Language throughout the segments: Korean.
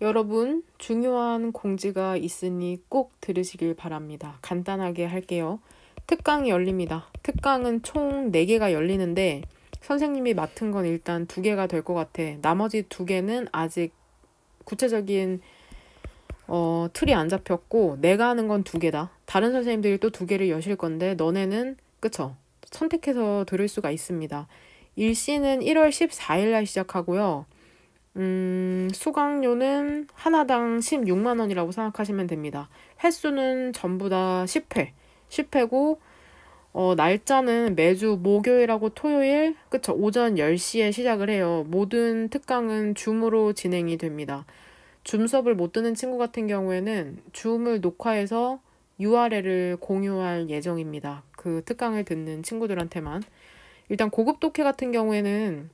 여러분, 중요한 공지가 있으니 꼭 들으시길 바랍니다. 간단하게 할게요. 특강이 열립니다. 특강은 총 4개가 열리는데 선생님이 맡은 건 일단 2개가 될 것 같아. 나머지 2개는 아직 구체적인 틀이 안 잡혔고 내가 하는 건 2개다. 다른 선생님들이 또 2개를 여실 건데 너네는 그쵸? 선택해서 들을 수가 있습니다. 일시는 1월 14일 날 시작하고요. 수강료는 하나당 16만 원이라고 생각하시면 됩니다. 횟수는 전부 다 10회. 날짜는 매주 목요일하고 토요일, 그쵸? 오전 10시에 시작을 해요. 모든 특강은 줌으로 진행이 됩니다. 줌 수업을 못 듣는 친구 같은 경우에는 줌을 녹화해서 URL을 공유할 예정입니다. 그 특강을 듣는 친구들한테만. 일단 고급 독해 같은 경우에는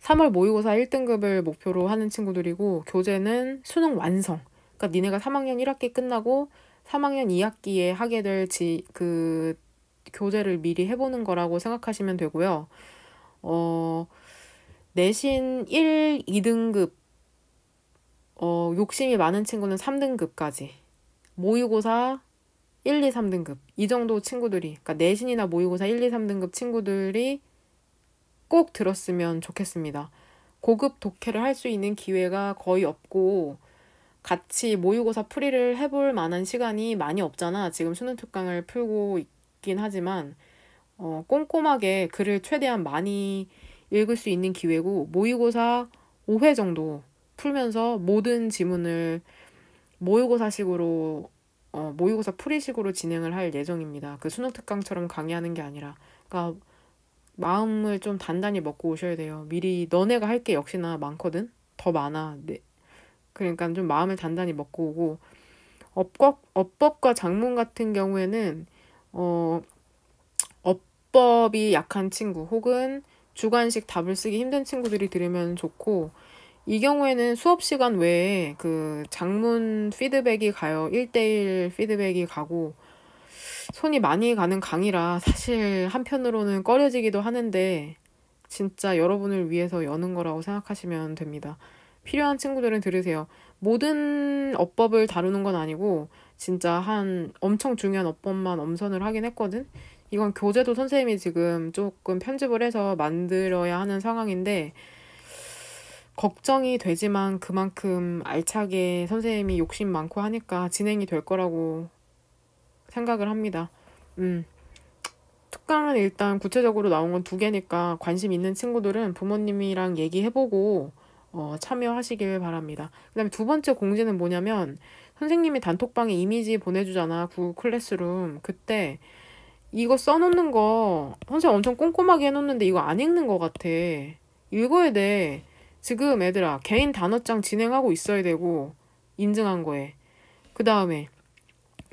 3월 모의고사 1등급을 목표로 하는 친구들이고 교재는 수능 완성. 그러니까 니네가 3학년 1학기 끝나고 3학년 2학기에 하게 될 그 교재를 미리 해보는 거라고 생각하시면 되고요. 내신 1, 2등급, 욕심이 많은 친구는 3등급까지. 모의고사 1, 2, 3등급. 이 정도 친구들이, 그러니까 내신이나 모의고사 1, 2, 3등급 친구들이 꼭 들었으면 좋겠습니다. 고급 독해를 할 수 있는 기회가 거의 없고 같이 모의고사 풀이를 해볼 만한 시간이 많이 없잖아. 지금 수능 특강을 풀고 있긴 하지만 꼼꼼하게 글을 최대한 많이 읽을 수 있는 기회고 모의고사 5회 정도 풀면서 모든 지문을 모의고사식으로 모의고사 풀이식으로 진행을 할 예정입니다. 그 수능 특강처럼 강의하는 게 아니라. 그러니까 마음을 좀 단단히 먹고 오셔야 돼요. 미리 너네가 할 게 역시나 많거든. 더 많아. 네. 그러니까 좀 마음을 단단히 먹고 오고 업법과 작문 같은 경우에는 업법이 약한 친구 혹은 주관식 답을 쓰기 힘든 친구들이 들으면 좋고 이 경우에는 수업 시간 외에 그 작문 피드백이 가요. 1대1 피드백이 가고 손이 많이 가는 강의라 사실 한편으로는 꺼려지기도 하는데 진짜 여러분을 위해서 여는 거라고 생각하시면 됩니다. 필요한 친구들은 들으세요. 모든 어법을 다루는 건 아니고 진짜 한 엄청 중요한 어법만 엄선을 하긴 했거든. 이건 교재도 선생님이 지금 조금 편집을 해서 만들어야 하는 상황인데 걱정이 되지만 그만큼 알차게 선생님이 욕심 많고 하니까 진행이 될 거라고 생각을 합니다. 특강은 일단 구체적으로 나온 건 2개니까 관심 있는 친구들은 부모님이랑 얘기해보고 참여하시길 바랍니다. 그 다음에 2번째 공지는 뭐냐면 선생님이 단톡방에 이미지 보내주잖아. 구글 클래스룸. 그때 이거 써놓는 거 선생님 엄청 꼼꼼하게 해놓는데 이거 안 읽는 것 같아. 읽어야 돼. 지금 애들아 개인 단어장 진행하고 있어야 되고 인증한 거에. 그 다음에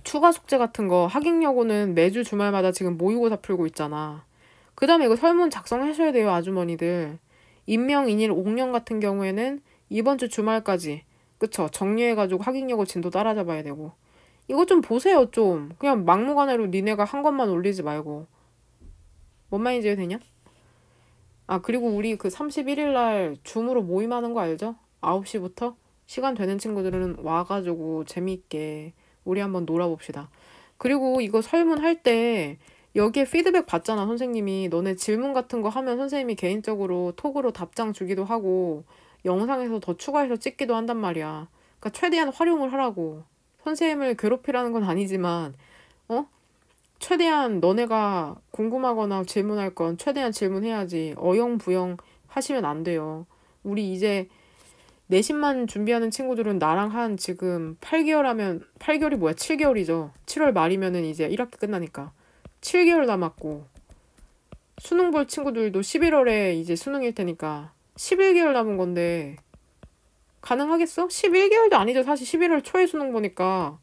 추가 숙제 같은 거 학익여고는 매주 주말마다 지금 모의고사 풀고 있잖아. 그 다음에 이거 설문 작성하셔야 돼요, 아주머니들. 임명인일 옥년 같은 경우에는 이번 주 주말까지 그쵸? 정리해가지고 학익여고 진도 따라잡아야 되고. 이거 좀 보세요, 좀. 그냥 막무가내로 니네가 한 것만 올리지 말고. 뭔 말인지 되냐? 아, 그리고 우리 그 31일 날 줌으로 모임하는 거 알죠? 9시부터? 시간 되는 친구들은 와가지고 재미있게 우리 한번 놀아봅시다. 그리고 이거 설문할 때 여기에 피드백 받잖아, 선생님이. 너네 질문 같은 거 하면 선생님이 개인적으로 톡으로 답장 주기도 하고 영상에서 더 추가해서 찍기도 한단 말이야. 그러니까 최대한 활용을 하라고. 선생님을 괴롭히라는 건 아니지만 최대한 너네가 궁금하거나 질문할 건 최대한 질문해야지. 어영부영 하시면 안 돼요. 우리 이제 내신만 준비하는 친구들은 나랑 한 지금 8개월 하면 8개월이 뭐야? 7개월이죠. 7월 말이면은 이제 1학기 끝나니까 7개월 남았고 수능 볼 친구들도 11월에 이제 수능일 테니까 11개월 남은 건데 가능하겠어? 11개월도 아니죠. 사실 11월 초에 수능 보니까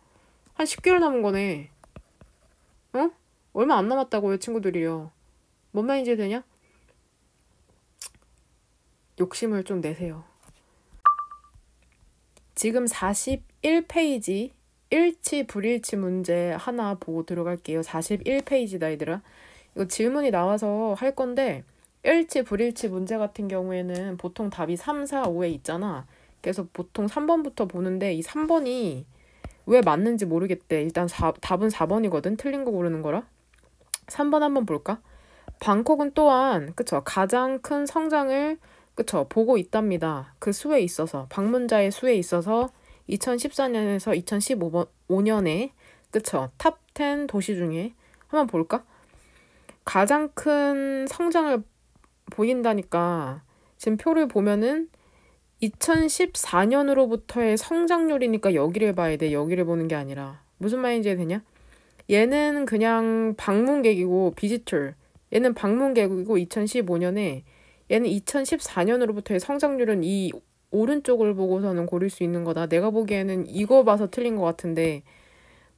한 10개월 남은 거네. 얼마 안 남았다고요, 친구들이요. 뭔 말인지 되냐? 욕심을 좀 내세요. 지금 41페이지 일치 불일치 문제 하나 보고 들어갈게요. 41페이지다 얘들아. 이거 질문이 나와서 할 건데 일치 불일치 문제 같은 경우에는 보통 답이 3, 4, 5에 있잖아. 그래서 보통 3번부터 보는데 이 3번이 왜 맞는지 모르겠대. 일단 답은 4번이거든. 틀린 거 고르는 거라. 3번 한번 볼까? 방콕은 또한 그쵸 가장 큰 성장을 그쵸 보고 있답니다. 그 수에 있어서 방문자의 수에 있어서 2014년에서 2015년에 그쵸 탑 10 도시 중에 한번 볼까? 가장 큰 성장을 보인다니까 지금 표를 보면은 2014년으로부터의 성장률이니까 여기를 봐야 돼. 여기를 보는 게 아니라. 무슨 말인지 되냐? 얘는 그냥 방문객이고 비지털. 얘는 방문객이고 2015년에 얘는 2014년으로부터의 성장률은 이 오른쪽을 보고서는 고를 수 있는 거다. 내가 보기에는 이거 봐서 틀린 것 같은데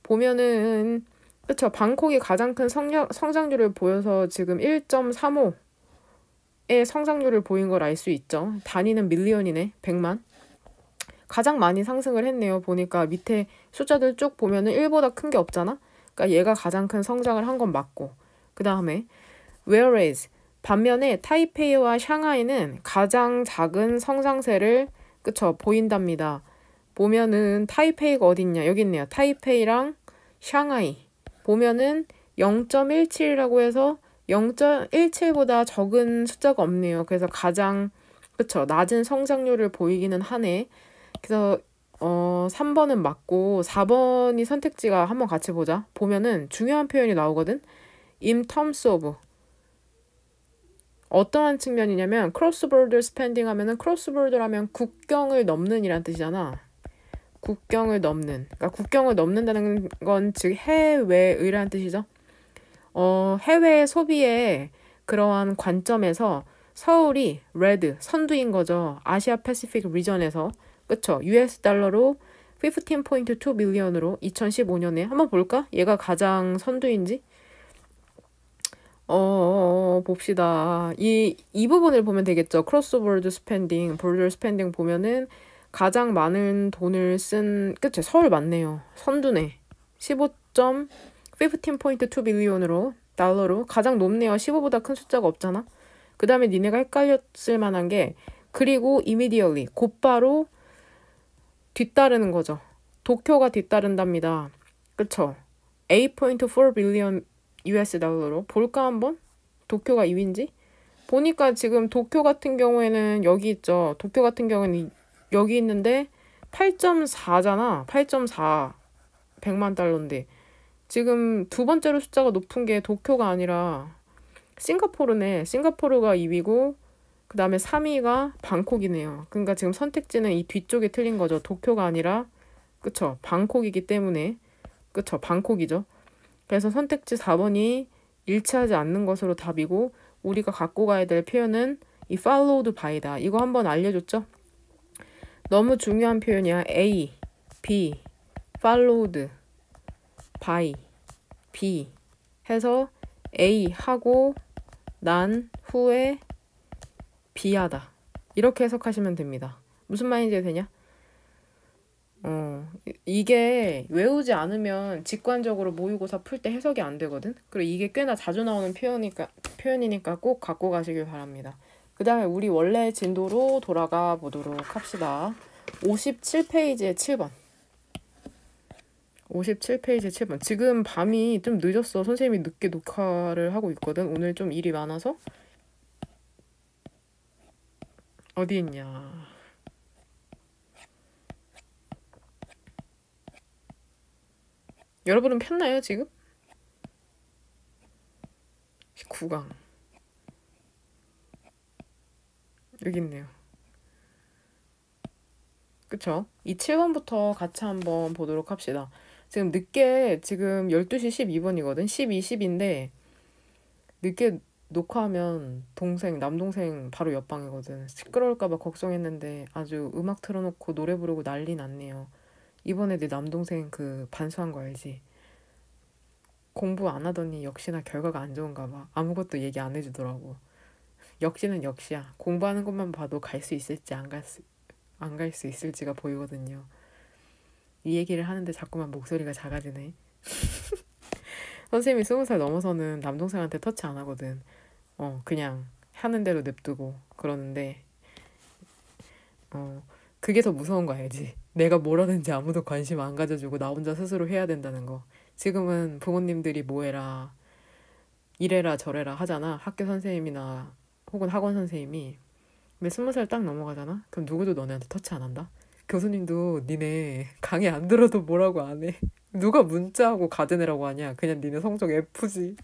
보면은 그쵸 방콕이 가장 큰 성장률을 보여서 지금 1.35의 성장률을 보인 걸 알 수 있죠. 단위는 밀리언이네. 100만. 가장 많이 상승을 했네요. 보니까 밑에 숫자들 쭉 보면은 1보다 큰 게 없잖아. 그러니까 얘가 가장 큰 성장을 한 건 맞고 그 다음에 whereas 반면에 타이페이와 샹하이는 가장 작은 성장세를 그쵸 보인답니다. 보면은 타이페이가 어딨냐 여기 있네요. 타이페이랑 샹하이 보면은 0.17이라고 해서 0.17보다 적은 숫자가 없네요. 그래서 가장 그쵸 낮은 성장률을 보이기는 하네. 그래서 3번은 맞고 4번이 선택지가 한번 같이 보자. 보면은 중요한 표현이 나오거든. In terms of 어떠한 측면이냐면 cross border spending 하면은 cross border 하면 국경을 넘는 이란 뜻이잖아. 국경을 넘는. 그러니까 국경을 넘는다는 건 즉 해외의라는 뜻이죠. 해외 소비의 그러한 관점에서 서울이 레드 선두인 거죠. 아시아 패시픽 리전에서. 그쵸? US 달러로 15.2 밀리언으로 2015년에 한번 볼까? 얘가 가장 선두인지? 봅시다. 이 부분을 보면 되겠죠. 크로스 보더 스펜딩, 보더 스펜딩 보면은 가장 많은 돈을 쓴, 그치? 서울 맞네요. 선두네. 15.2 빌리언으로, 달러로. 가장 높네요. 15보다 큰 숫자가 없잖아. 그 다음에 니네가 헷갈렸을 만한 게, 그리고 immediately, 곧바로 뒤따르는 거죠. 도쿄가 뒤따른답니다. 그쵸? 8.4 빌리언 US 달러로. 볼까 한번? 도쿄가 2위인지? 보니까 지금 도쿄 같은 경우에는 여기 있죠. 도쿄 같은 경우는 여기 있는데 8.4잖아. 8.4 100만 달러인데 지금 두 번째로 숫자가 높은 게 도쿄가 아니라 싱가포르네. 싱가포르가 2위고 그 다음에 3위가 방콕이네요. 그러니까 지금 선택지는 이 뒤쪽에 틀린 거죠. 도쿄가 아니라 그쵸? 방콕이기 때문에 그쵸? 방콕이죠. 그래서 선택지 4번이 일치하지 않는 것으로 답이고 우리가 갖고 가야 될 표현은 이 followed by다. 이거 한번 알려줬죠? 너무 중요한 표현이야. A, B, followed by, B 해서 A 하고 난 후에 B 하다. 이렇게 해석하시면 됩니다. 무슨 말인지 되냐? 이게 외우지 않으면 직관적으로 모의고사 풀 때 해석이 안 되거든. 그리고 이게 꽤나 자주 나오는 표현이니까 꼭 갖고 가시길 바랍니다. 그 다음에 우리 원래 진도로 돌아가 보도록 합시다. 57페이지에 7번. 57페이지에 7번. 지금 밤이 좀 늦었어. 선생님이 늦게 녹화를 하고 있거든. 오늘 좀 일이 많아서. 어디 있냐. 여러분은 폈나요, 지금? 9강. 여기 있네요. 그쵸? 이 7번부터 같이 한번 보도록 합시다. 지금 늦게, 지금 12시 12분이거든? 12, 10인데, 늦게 녹화하면 남동생 바로 옆방이거든. 시끄러울까봐 걱정했는데, 아주 음악 틀어놓고 노래 부르고 난리 났네요. 이번에 내 남동생 그 반수한 거 알지? 공부 안 하더니 역시나 결과가 안 좋은가 봐. 아무것도 얘기 안 해주더라고. 역시는 역시야. 공부하는 것만 봐도 갈 수 있을지 안 갈 수 있을지가 보이거든요. 이 얘기를 하는데 자꾸만 목소리가 작아지네. 선생님이 20살 넘어서는 남동생한테 터치 안 하거든. 그냥 하는 대로 냅두고 그러는데 그게 더 무서운 거 알지? 내가 뭘 하든지 아무도 관심 안 가져주고 나 혼자 스스로 해야 된다는 거. 지금은 부모님들이 뭐 해라, 이래라 저래라 하잖아. 학교 선생님이나 혹은 학원 선생님이. 근데 20살 딱 넘어가잖아? 그럼 누구도 너네한테 터치 안 한다? 교수님도 니네 강의 안 들어도 뭐라고 안 해. 누가 문자하고 가드내라고 하냐? 그냥 니네 성적 F지.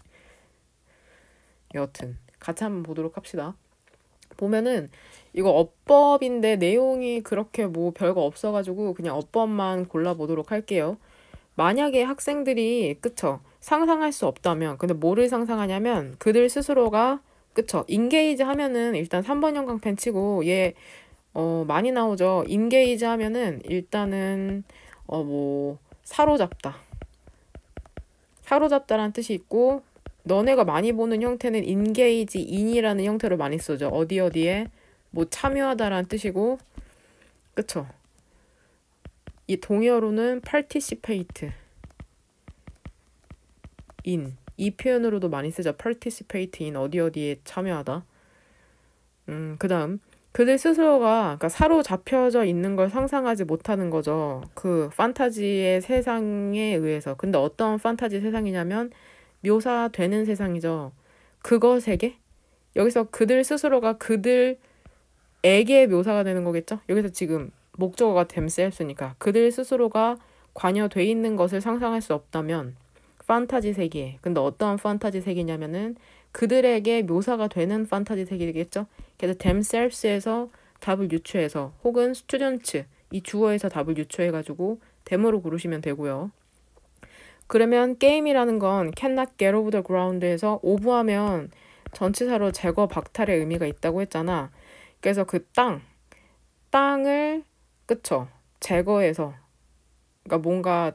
여하튼 같이 한번 보도록 합시다. 보면은 이거 어법인데 내용이 그렇게 뭐 별거 없어가지고 그냥 어법만 골라보도록 할게요. 만약에 학생들이 그쵸 상상할 수 없다면 근데 뭐를 상상하냐면 그들 스스로가 그쵸 인게이지 하면은 일단 3번 형광펜 치고 얘 많이 나오죠. 인게이지 하면은 일단은 뭐 사로잡다 사로잡다라는 뜻이 있고 너네가 많이 보는 형태는 인게이지 인이라는 형태로 많이 쓰죠. 어디에 뭐 참여하다라는 뜻이고 그쵸 이 동의어로는 participate in 이 표현으로도 많이 쓰죠. participate in 어디에 참여하다. 그 다음 그들 스스로가 그러니까 사로잡혀져 있는 걸 상상하지 못하는 거죠. 그 판타지의 세상에 의해서. 근데 어떤 판타지 세상이냐면 묘사되는 세상이죠. 그거 세계? 여기서 그들 스스로가 그들에게 묘사가 되는 거겠죠? 여기서 지금 목적어가 themselves니까 그들 스스로가 관여돼 있는 것을 상상할 수 없다면 판타지 세계. 근데 어떤 판타지 세계냐면은 그들에게 묘사가 되는 판타지 세계겠죠? 그래서 themselves에서 답을 유추해서 혹은 students 이 주어에서 답을 유추해가지고 them으로 고르시면 되고요. 그러면 게임이라는 건 cannot get over the ground에서 오브하면 전치사로 제거 박탈의 의미가 있다고 했잖아. 그래서 그 땅을 그쵸 제거해서 그러니까 뭔가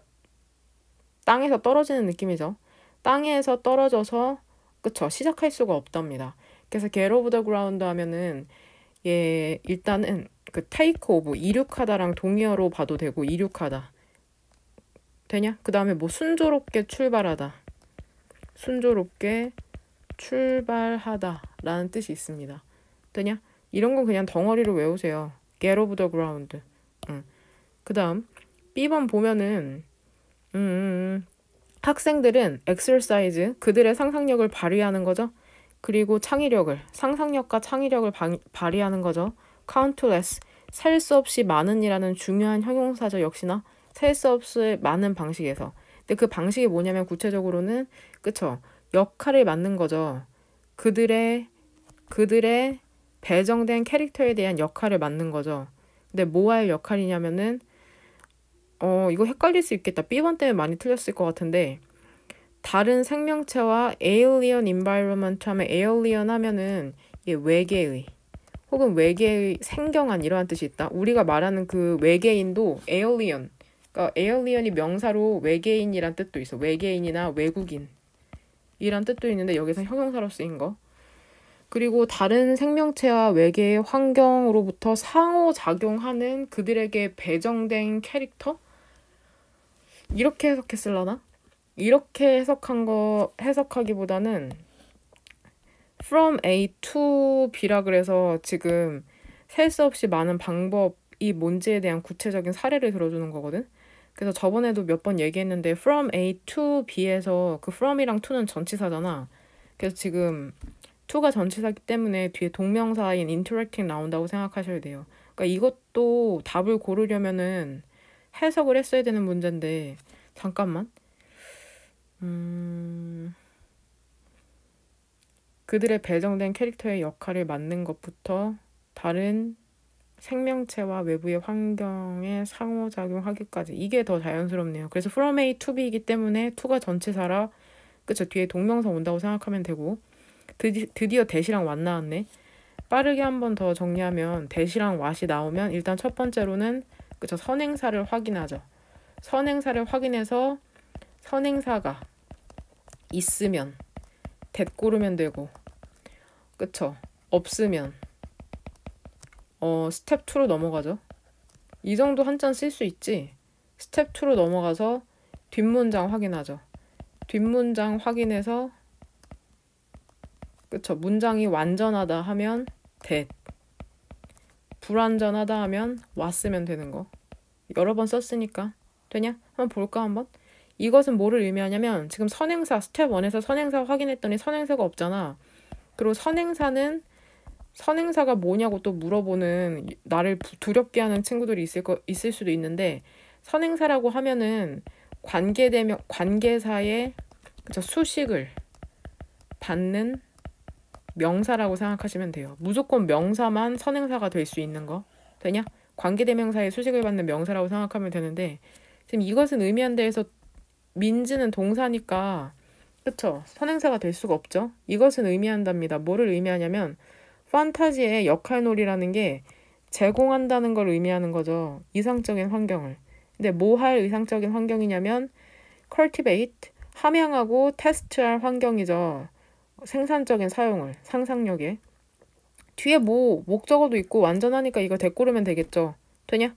땅에서 떨어지는 느낌이죠. 땅에서 떨어져서 그쵸 시작할 수가 없답니다. 그래서 get over the ground 하면은 예 일단은 그 take over 이륙하다랑 동의어로 봐도 되고 이륙하다 되냐? 그 다음에 뭐 순조롭게 출발하다 순조롭게 출발하다 라는 뜻이 있습니다. 되냐? 이런 건 그냥 덩어리로 외우세요. get over the ground. 그 다음 B번 보면은 학생들은 exercise 그들의 상상력을 발휘하는 거죠. 그리고 상상력과 창의력을 발휘하는 거죠. countless 셀 수 없이 많은이라는 중요한 형용사죠. 역시나 셀 수 없이 많은 방식에서. 근데 그 방식이 뭐냐면 구체적으로는 그쵸 역할을 맡는 거죠. 그들의 배정된 캐릭터에 대한 역할을 맡는 거죠. 근데 뭐 할 역할이냐면은 이거 헷갈릴 수 있겠다. B번 때문에 많이 틀렸을 것 같은데 다른 생명체와 alien environment 하면 alien 하면은 이게 외계의 혹은 외계의 생경한 이러한 뜻이 있다. 우리가 말하는 그 외계인도 alien 그러니까 alien이 명사로 외계인이란 뜻도 있어. 외계인이나 외국인 이란 뜻도 있는데 여기서 형용사로 쓰인 거. 그리고 다른 생명체와 외계의 환경으로부터 상호작용하는 그들에게 배정된 캐릭터? 이렇게 해석했을라나? 이렇게 해석하기보다는 from A to B라 그래서 지금 셀 수 없이 많은 방법이 뭔지에 대한 구체적인 사례를 들어주는 거거든. 그래서 저번에도 몇 번 얘기했는데 from A to B에서 그 from이랑 to는 전치사잖아. 그래서 지금 to가 전치사기 때문에 뒤에 동명사인 interacting 나온다고 생각하셔야 돼요. 그러니까 이것도 답을 고르려면은 해석을 했어야 되는 문제인데 잠깐만. 그들의 배정된 캐릭터의 역할을 맡는 것부터 다른 생명체와 외부의 환경에 상호작용하기까지 이게 더 자연스럽네요. 그래서 from A to B이기 때문에 to가 전치사라 그쵸 뒤에 동명사 온다고 생각하면 되고 드디어 대시랑 왓 나왔네. 빠르게 한 번 더 정리하면 대시랑 왓이 나오면 일단 첫 번째로는 그쵸 선행사를 확인하죠. 선행사를 확인해서 선행사가 있으면 that 고르면 되고 그쵸 없으면 스텝 2로 넘어가죠. 이 정도 한자 쓸 수 있지. 스텝 2로 넘어가서 뒷문장 확인하죠. 뒷문장 확인해서 그쵸 문장이 완전하다 하면 that 불완전하다 하면 왔으면 되는 거. 여러 번 썼으니까. 되냐? 한번 볼까 한번? 이것은 뭐를 의미하냐면 지금 선행사 스텝 1에서 선행사 확인했더니 선행사가 없잖아. 그리고 선행사가 뭐냐고 또 물어보는 나를 두렵게 하는 친구들이 있을 수도 있는데 선행사라고 하면은 관계사의 그쵸, 수식을 받는 명사라고 생각하시면 돼요. 무조건 명사만 선행사가 될 수 있는 거. 되냐? 관계대명사의 수식을 받는 명사라고 생각하면 되는데 지금 이것은 의미한다 해서 민지는 동사니까 그쵸? 선행사가 될 수가 없죠. 이것은 의미한답니다. 뭐를 의미하냐면 판타지의 역할놀이라는 게 제공한다는 걸 의미하는 거죠. 이상적인 환경을. 근데 뭐 할 이상적인 환경이냐면 cultivate, 함양하고 테스트할 환경이죠. 생산적인 사용을, 상상력에. 뒤에 뭐 목적어도 있고 완전하니까 이거 대꾸르면 되겠죠. 되냐?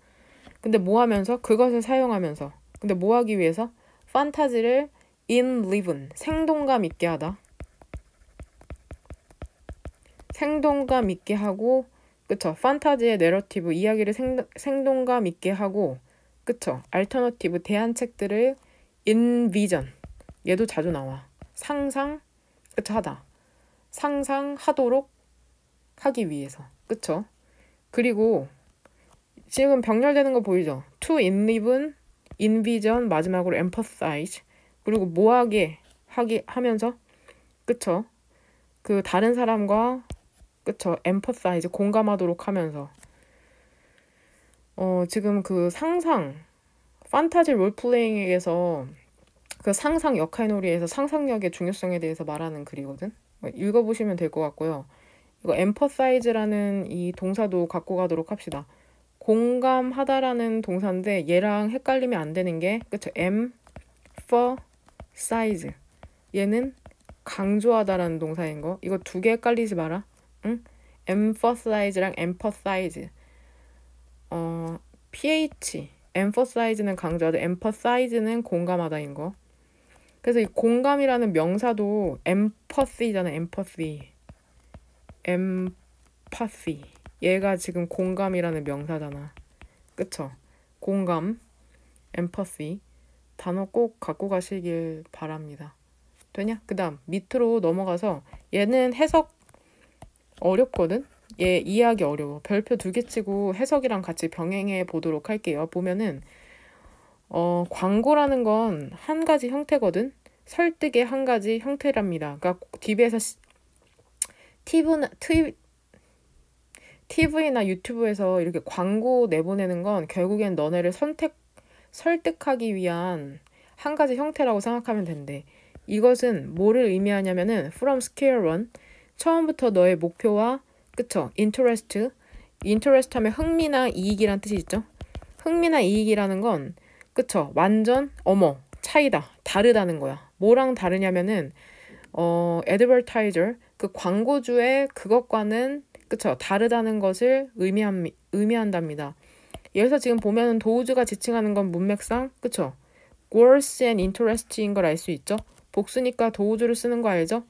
근데 뭐 하면서? 그것을 사용하면서. 근데 뭐 하기 위해서? 판타지를 enliven, 생동감 있게 하다. 생동감 있게 하고 그쵸? 판타지의 내러티브, 이야기를 생동감 있게 하고 그쵸? 알터너티브, 대안책들을 envision, 얘도 자주 나와. 상상, 그쵸? 하다. 상상하도록 하기 위해서. 그쵸? 그리고 지금 병렬되는 거 보이죠? to enliven, envision, 마지막으로 empathize. 그리고 뭐하게 하면서 그쵸? 그 다른 사람과 그쵸? empathize, 공감하도록 하면서 지금 그 상상 판타지 롤플레잉에서 그 상상 역할놀이에서 상상력의 중요성에 대해서 말하는 글이거든. 읽어보시면 될 것 같고요. 이거 empathize라는 이 동사도 갖고 가도록 합시다. 공감하다라는 동사인데 얘랑 헷갈리면 안 되는 게 그쵸? emphasize, 얘는 강조하다라는 동사인 거. 이거 두 개 헷갈리지 마라. 응? emphasize랑 empathize. ph emphasize는 강조하다, empathize는 공감하다인 거. 그래서 이 공감이라는 명사도 empathy잖아. empathy. 얘가 지금 공감이라는 명사잖아. 그쵸? 공감, empathy. 단어 꼭 갖고 가시길 바랍니다. 되냐? 그 다음 밑으로 넘어가서 얘는 해석 어렵거든? 얘 이해하기 어려워. 별표 2개 치고 해석이랑 같이 병행해 보도록 할게요. 보면은 광고라는 건 한 가지 형태거든? 설득의 한 가지 형태랍니다. 그러니까 TV에서 TV나 유튜브에서 이렇게 광고 내보내는 건 결국엔 너네를 설득하기 위한 한 가지 형태라고 생각하면 된대. 이것은 뭐를 의미하냐면은 from square one, 처음부터 너의 목표와 그쵸? interest 하면 흥미나 이익이란 뜻이 있죠? 흥미나 이익이라는 건 그쵸? 완전 차이다, 다르다는 거야. 뭐랑 다르냐면은 advertiser, 그 광고주의 그것과는 그쵸? 다르다는 것을 의미한답니다. 여기서 지금 보면은 도우즈가 지칭하는 건 문맥상 그쵸? worth and interest인 걸 알 수 있죠? 복수니까 도우즈를 쓰는 거 알죠?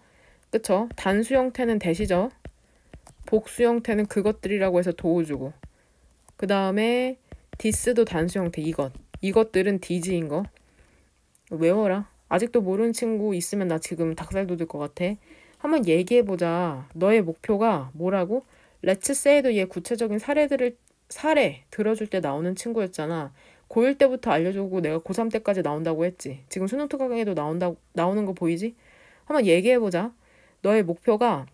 그쵸? 단수 형태는 대시죠? 복수 형태는 그것들이라고 해서 도우주고, 그 다음에 디스도 단수 형태, 이것들은 디즈인 거. 외워라. 아직도 모르는 친구 있으면 나 지금 닭살 돋을 것 같아. 한번 얘기해보자. 너의 목표가 뭐라고? Let's say도 얘 구체적인 사례 들어줄 때 나오는 친구였잖아. 고1 때부터 알려주고 내가 고3 때까지 나온다고 했지. 지금 수능 특강에도 나오는 거 보이지? 한번 얘기해보자. 너의 목표가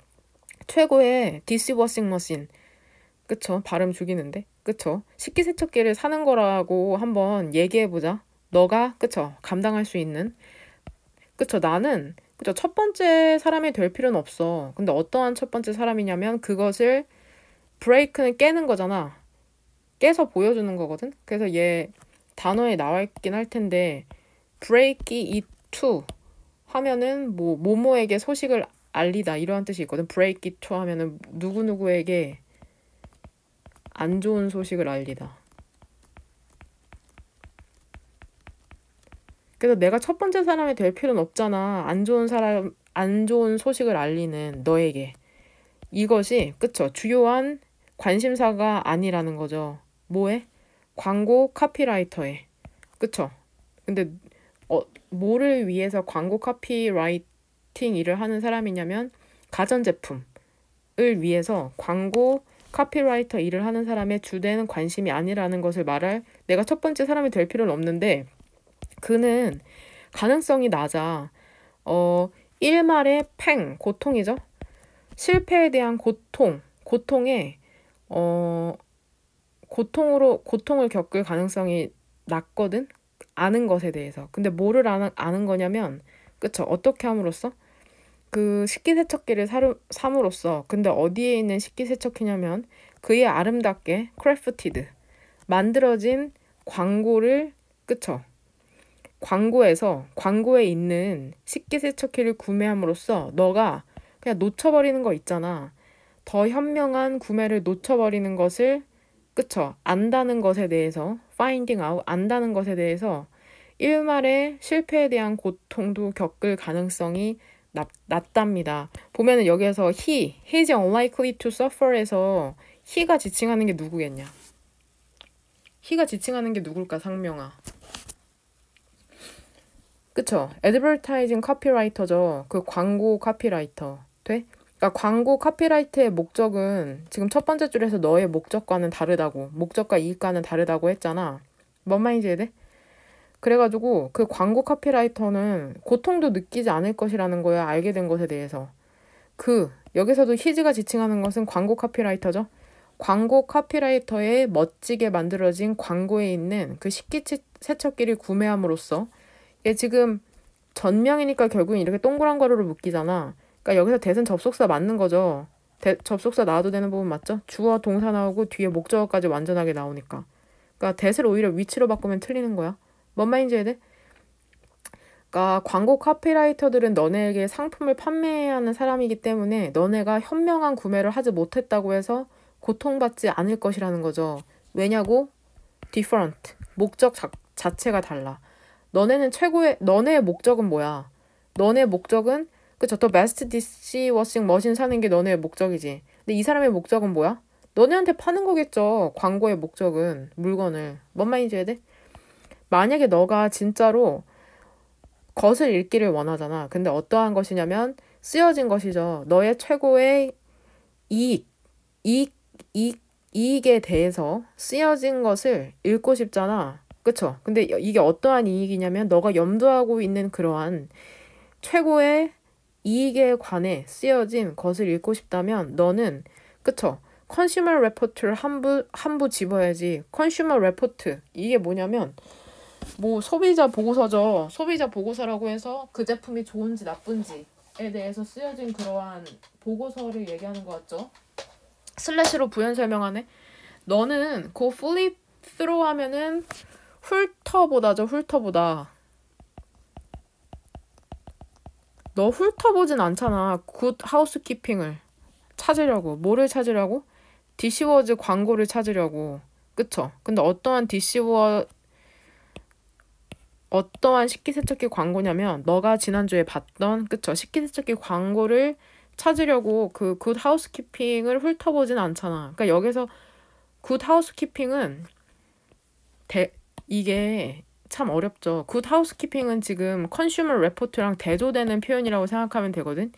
최고의 디스워싱 머신. 그쵸? 발음 죽이는데? 그쵸? 식기세척기를 사는 거라고 한번 얘기해보자. 너가 그쵸? 감당할 수 있는. 그쵸? 나는 그쵸? 첫 번째 사람이 될 필요는 없어. 근데 어떠한 첫 번째 사람이냐면 그것을 브레이크는 깨는 거잖아. 깨서 보여주는 거거든. 그래서 얘 단어에 나와 있긴 할 텐데 break it to 하면은 뭐 모모에게 소식을 알리다 이러한 뜻이 있거든. break it to 하면은 누구누구에게 안 좋은 소식을 알리다. 그래서 내가 첫 번째 사람이 될 필요는 없잖아. 안 좋은 소식을 알리는 너에게. 이것이 그쵸? 주요한 관심사가 아니라는 거죠. 뭐에? 광고 카피라이터에. 그쵸? 근데 뭐를 위해서 광고 카피라이팅 일을 하는 사람이냐면 가전제품을 위해서 광고 카피라이터 일을 하는 사람의 주된 관심이 아니라는 것을 말할 내가 첫 번째 사람이 될 필요는 없는데 그는 가능성이 낮아. 일말의 고통이죠. 실패에 대한 고통에 고통을 겪을 가능성이 낮거든. 아는 것에 대해서. 근데 뭐를 아는 거냐면, 그쵸? 어떻게 함으로써? 그 식기세척기를 삼으로써. 근데 어디에 있는 식기세척기냐면 그의 아름답게 크래프티드 만들어진 광고를, 그쵸? 광고에 있는 식기세척기를 구매함으로써 너가 그냥 놓쳐버리는 거 있잖아. 더 현명한 구매를 놓쳐버리는 것을, 그쵸? 안다는 것에 대해서 finding out, 안다는 것에 대해서 일말의 실패에 대한 고통도 겪을 가능성이 낮답니다. 보면은 여기에서 he's unlikely to suffer에서 he가 지칭하는 게 누구겠냐? he가 지칭하는 게 누굴까, 상명아? 그쵸? advertising copywriter죠. 그 광고 카피라이터. 돼? 그러니까 광고 카피라이트의 목적은 지금 첫 번째 줄에서 너의 목적과는 다르다고, 목적과 이익과는 다르다고 했잖아. 뭔 말인지 이해돼? 그래가지고 그 광고 카피라이터는 고통도 느끼지 않을 것이라는 거야. 알게 된 것에 대해서. 여기서도 히즈가 지칭하는 것은 광고 카피라이터죠. 광고 카피라이터의 멋지게 만들어진 광고에 있는 그 식기세척기를 구매함으로써 얘 지금 전명이니까 결국엔 이렇게 동그란 가루로 묶이잖아. 그러니까 여기서 대은 접속사 맞는 거죠. 접속사 나와도 되는 부분 맞죠? 주어 동사 나오고 뒤에 목적어까지 완전하게 나오니까. 그러니까 대을 오히려 위치로 바꾸면 틀리는 거야. 뭔 말인지 해야 돼? 그러니까 광고 카피라이터들은 너네에게 상품을 판매하는 사람이기 때문에 너네가 현명한 구매를 하지 못했다고 해서 고통받지 않을 것이라는 거죠. 왜냐고? different. 목적 자체가 달라. 너네의 목적은 뭐야? 너네의 목적은 그쵸? 더 베스트 디시워싱 머신 사는 게 너네의 목적이지. 근데 이 사람의 목적은 뭐야? 너네한테 파는 거겠죠. 광고의 목적은 물건을. 뭔 말인지 해야 돼? 만약에 너가 진짜로 것을 읽기를 원하잖아. 근데 어떠한 것이냐면 쓰여진 것이죠. 너의 최고의 이익에 대해서 쓰여진 것을 읽고 싶잖아. 그쵸? 근데 이게 어떠한 이익이냐면 너가 염두하고 있는 그러한 최고의 이익에 관해 쓰여진 것을 읽고 싶다면 너는, 그쵸? 컨슈머 레포트를 한부 집어야지. 컨슈머 레포트 이게 뭐냐면 뭐 소비자 보고서죠. 소비자 보고서라고 해서 그 제품이 좋은지 나쁜지에 대해서 쓰여진 그러한 보고서를 얘기하는 것 같죠. 슬래시로 부연 설명하네. 너는 그 fully through 하면은 훑어보다죠. 훑어보다. 너 훑어보진 않잖아. 굿 하우스키핑을 찾으려고. 뭐를 찾으려고? 디시워즈 광고를 찾으려고. 그쵸? 근데 어떠한 식기세척기 광고냐면 너가 지난주에 봤던, 그쵸? 식기세척기 광고를 찾으려고 그 굿 하우스키핑을 훑어보진 않잖아. 그러니까 여기서 굿 하우스키핑은 이게 참 어렵죠. 굿 하우스키핑은 지금 컨슈머 레포트랑 대조되는 표현이라고 생각하면 되거든.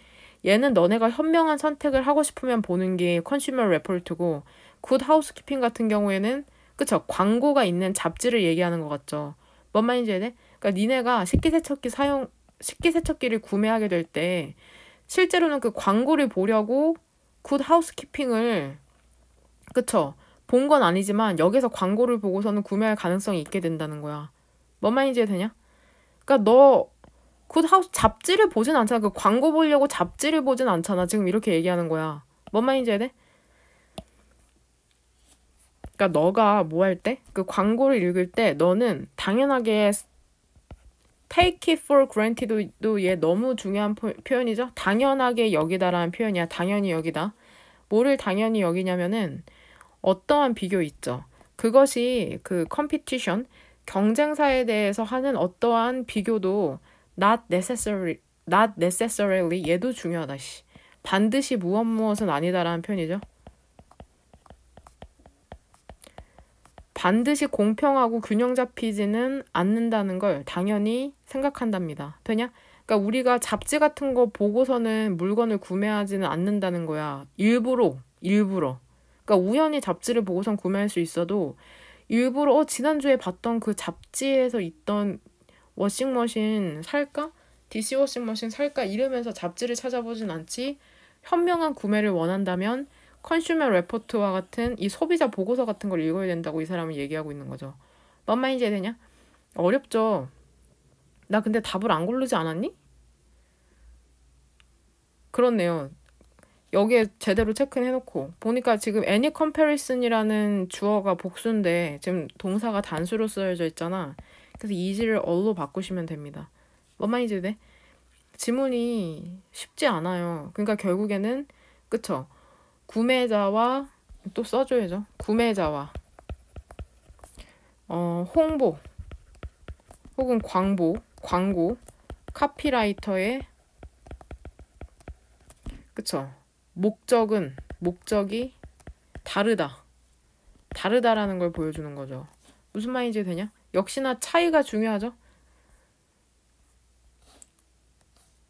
얘는 너네가 현명한 선택을 하고 싶으면 보는 게 컨슈머 레포트고 굿 하우스키핑 같은 경우에는 그쵸? 광고가 있는 잡지를 얘기하는 것 같죠. 뭔 말인지 알지? 그러니까 니네가 식기세척기를 구매하게 될 때 실제로는 그 광고를 보려고 굿 하우스키핑을 그쵸? 본 건 아니지만 여기서 광고를 보고서는 구매할 가능성이 있게 된다는 거야. 뭔 말인지 되냐? 그러니까 너 굿하우스 잡지를 보진 않잖아. 그 광고 보려고 잡지를 보진 않잖아. 지금 이렇게 얘기하는 거야. 뭔 말인지 돼? 그러니까 너가 뭐 할 때? 그 광고를 읽을 때 너는 당연하게 take it for granted도 얘 너무 중요한 표현이죠. 당연하게 여기다라는 표현이야. 당연히 여기다. 뭐를 당연히 여기냐면은 어떠한 비교 있죠. 그것이 그 컴피티션, 경쟁사에 대해서 하는 어떠한 비교도 not necessarily 얘도 중요하다. 반드시 무엇은 아니다라는 표현이죠. 반드시 공평하고 균형 잡히지는 않는다는 걸 당연히 생각한답니다. 되냐? 그러니까 우리가 잡지 같은 거 보고서는 물건을 구매하지는 않는다는 거야. 일부러. 그러니까 우연히 잡지를 보고선 구매할 수 있어도 일부러 지난주에 봤던 그 잡지에서 있던 워싱머신 살까? DC 워싱머신 살까? 이러면서 잡지를 찾아보진 않지. 현명한 구매를 원한다면 컨슈머 레포트와 같은 이 소비자 보고서 같은 걸 읽어야 된다고 이 사람은 얘기하고 있는 거죠. 뭔 말인지 되냐? 어렵죠. 나 근데 답을 안 고르지 않았니? 그렇네요. 여기에 제대로 체크는 해놓고 보니까 지금 any comparison이라는 주어가 복수인데 지금 동사가 단수로 쓰여져 있잖아. 그래서 is를 all로 바꾸시면 됩니다. 뭔 말인지 돼? 지문이 쉽지 않아요. 그러니까 결국에는 그쵸? 구매자와 또 써줘야죠. 구매자와 홍보 혹은 광고 카피라이터의 그쵸? 목적이 다르다라는 걸 보여주는 거죠. 무슨 말인지 되냐? 역시나 차이가 중요하죠.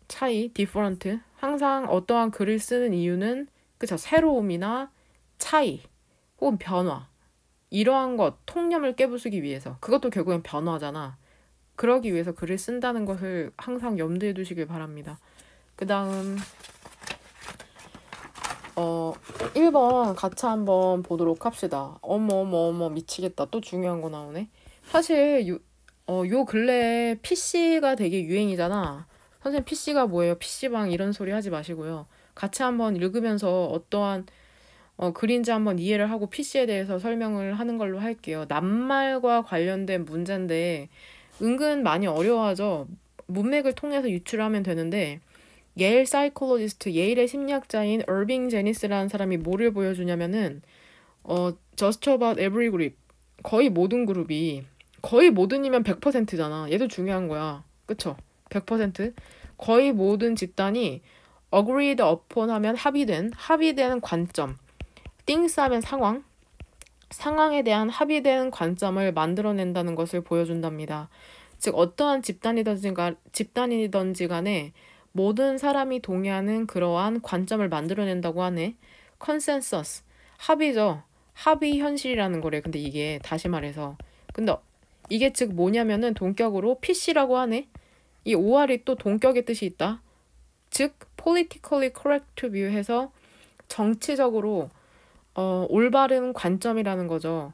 차이, different. 항상 어떠한 글을 쓰는 이유는 그쵸? 새로움이나 차이 혹은 변화 이러한 것, 통념을 깨부수기 위해서. 그것도 결국엔 변화잖아. 그러기 위해서 글을 쓴다는 것을 항상 염두에 두시길 바랍니다. 그 다음 1번 같이 한번 보도록 합시다. 어머 미치겠다. 또 중요한 거 나오네. 사실 요 근래에 PC가 되게 유행이잖아. 선생님 PC가 뭐예요? PC방 이런 소리 하지 마시고요. 같이 한번 읽으면서 어떠한 글인지 한번 이해를 하고 PC에 대해서 설명을 하는 걸로 할게요. 낱말과 관련된 문제인데 은근 많이 어려워하죠. 문맥을 통해서 유출하면 되는데 예일 사이콜로지스트, 예일의 심리학자인 얼빙 제니스라는 사람이 뭐를 보여주냐면은 just about every group, 거의 모든 그룹이 거의 모든이면 100%잖아. 얘도 중요한 거야. 그쵸? 100%? 거의 모든 집단이 agreed upon 하면 합의된 관점, things 하면 상황에 대한 합의된 관점을 만들어낸다는 것을 보여준답니다. 즉 어떠한 집단이든지 간에 모든 사람이 동의하는 그러한 관점을 만들어낸다고 하네. 컨센서스, 합의죠. 합의 현실이라는 거래. 근데 이게 다시 말해서 근데 이게 즉 뭐냐면은 동격으로 PC라고 하네. 이 OR이 또 동격의 뜻이 있다. 즉 politically correct view 해서 정치적으로 올바른 관점이라는 거죠.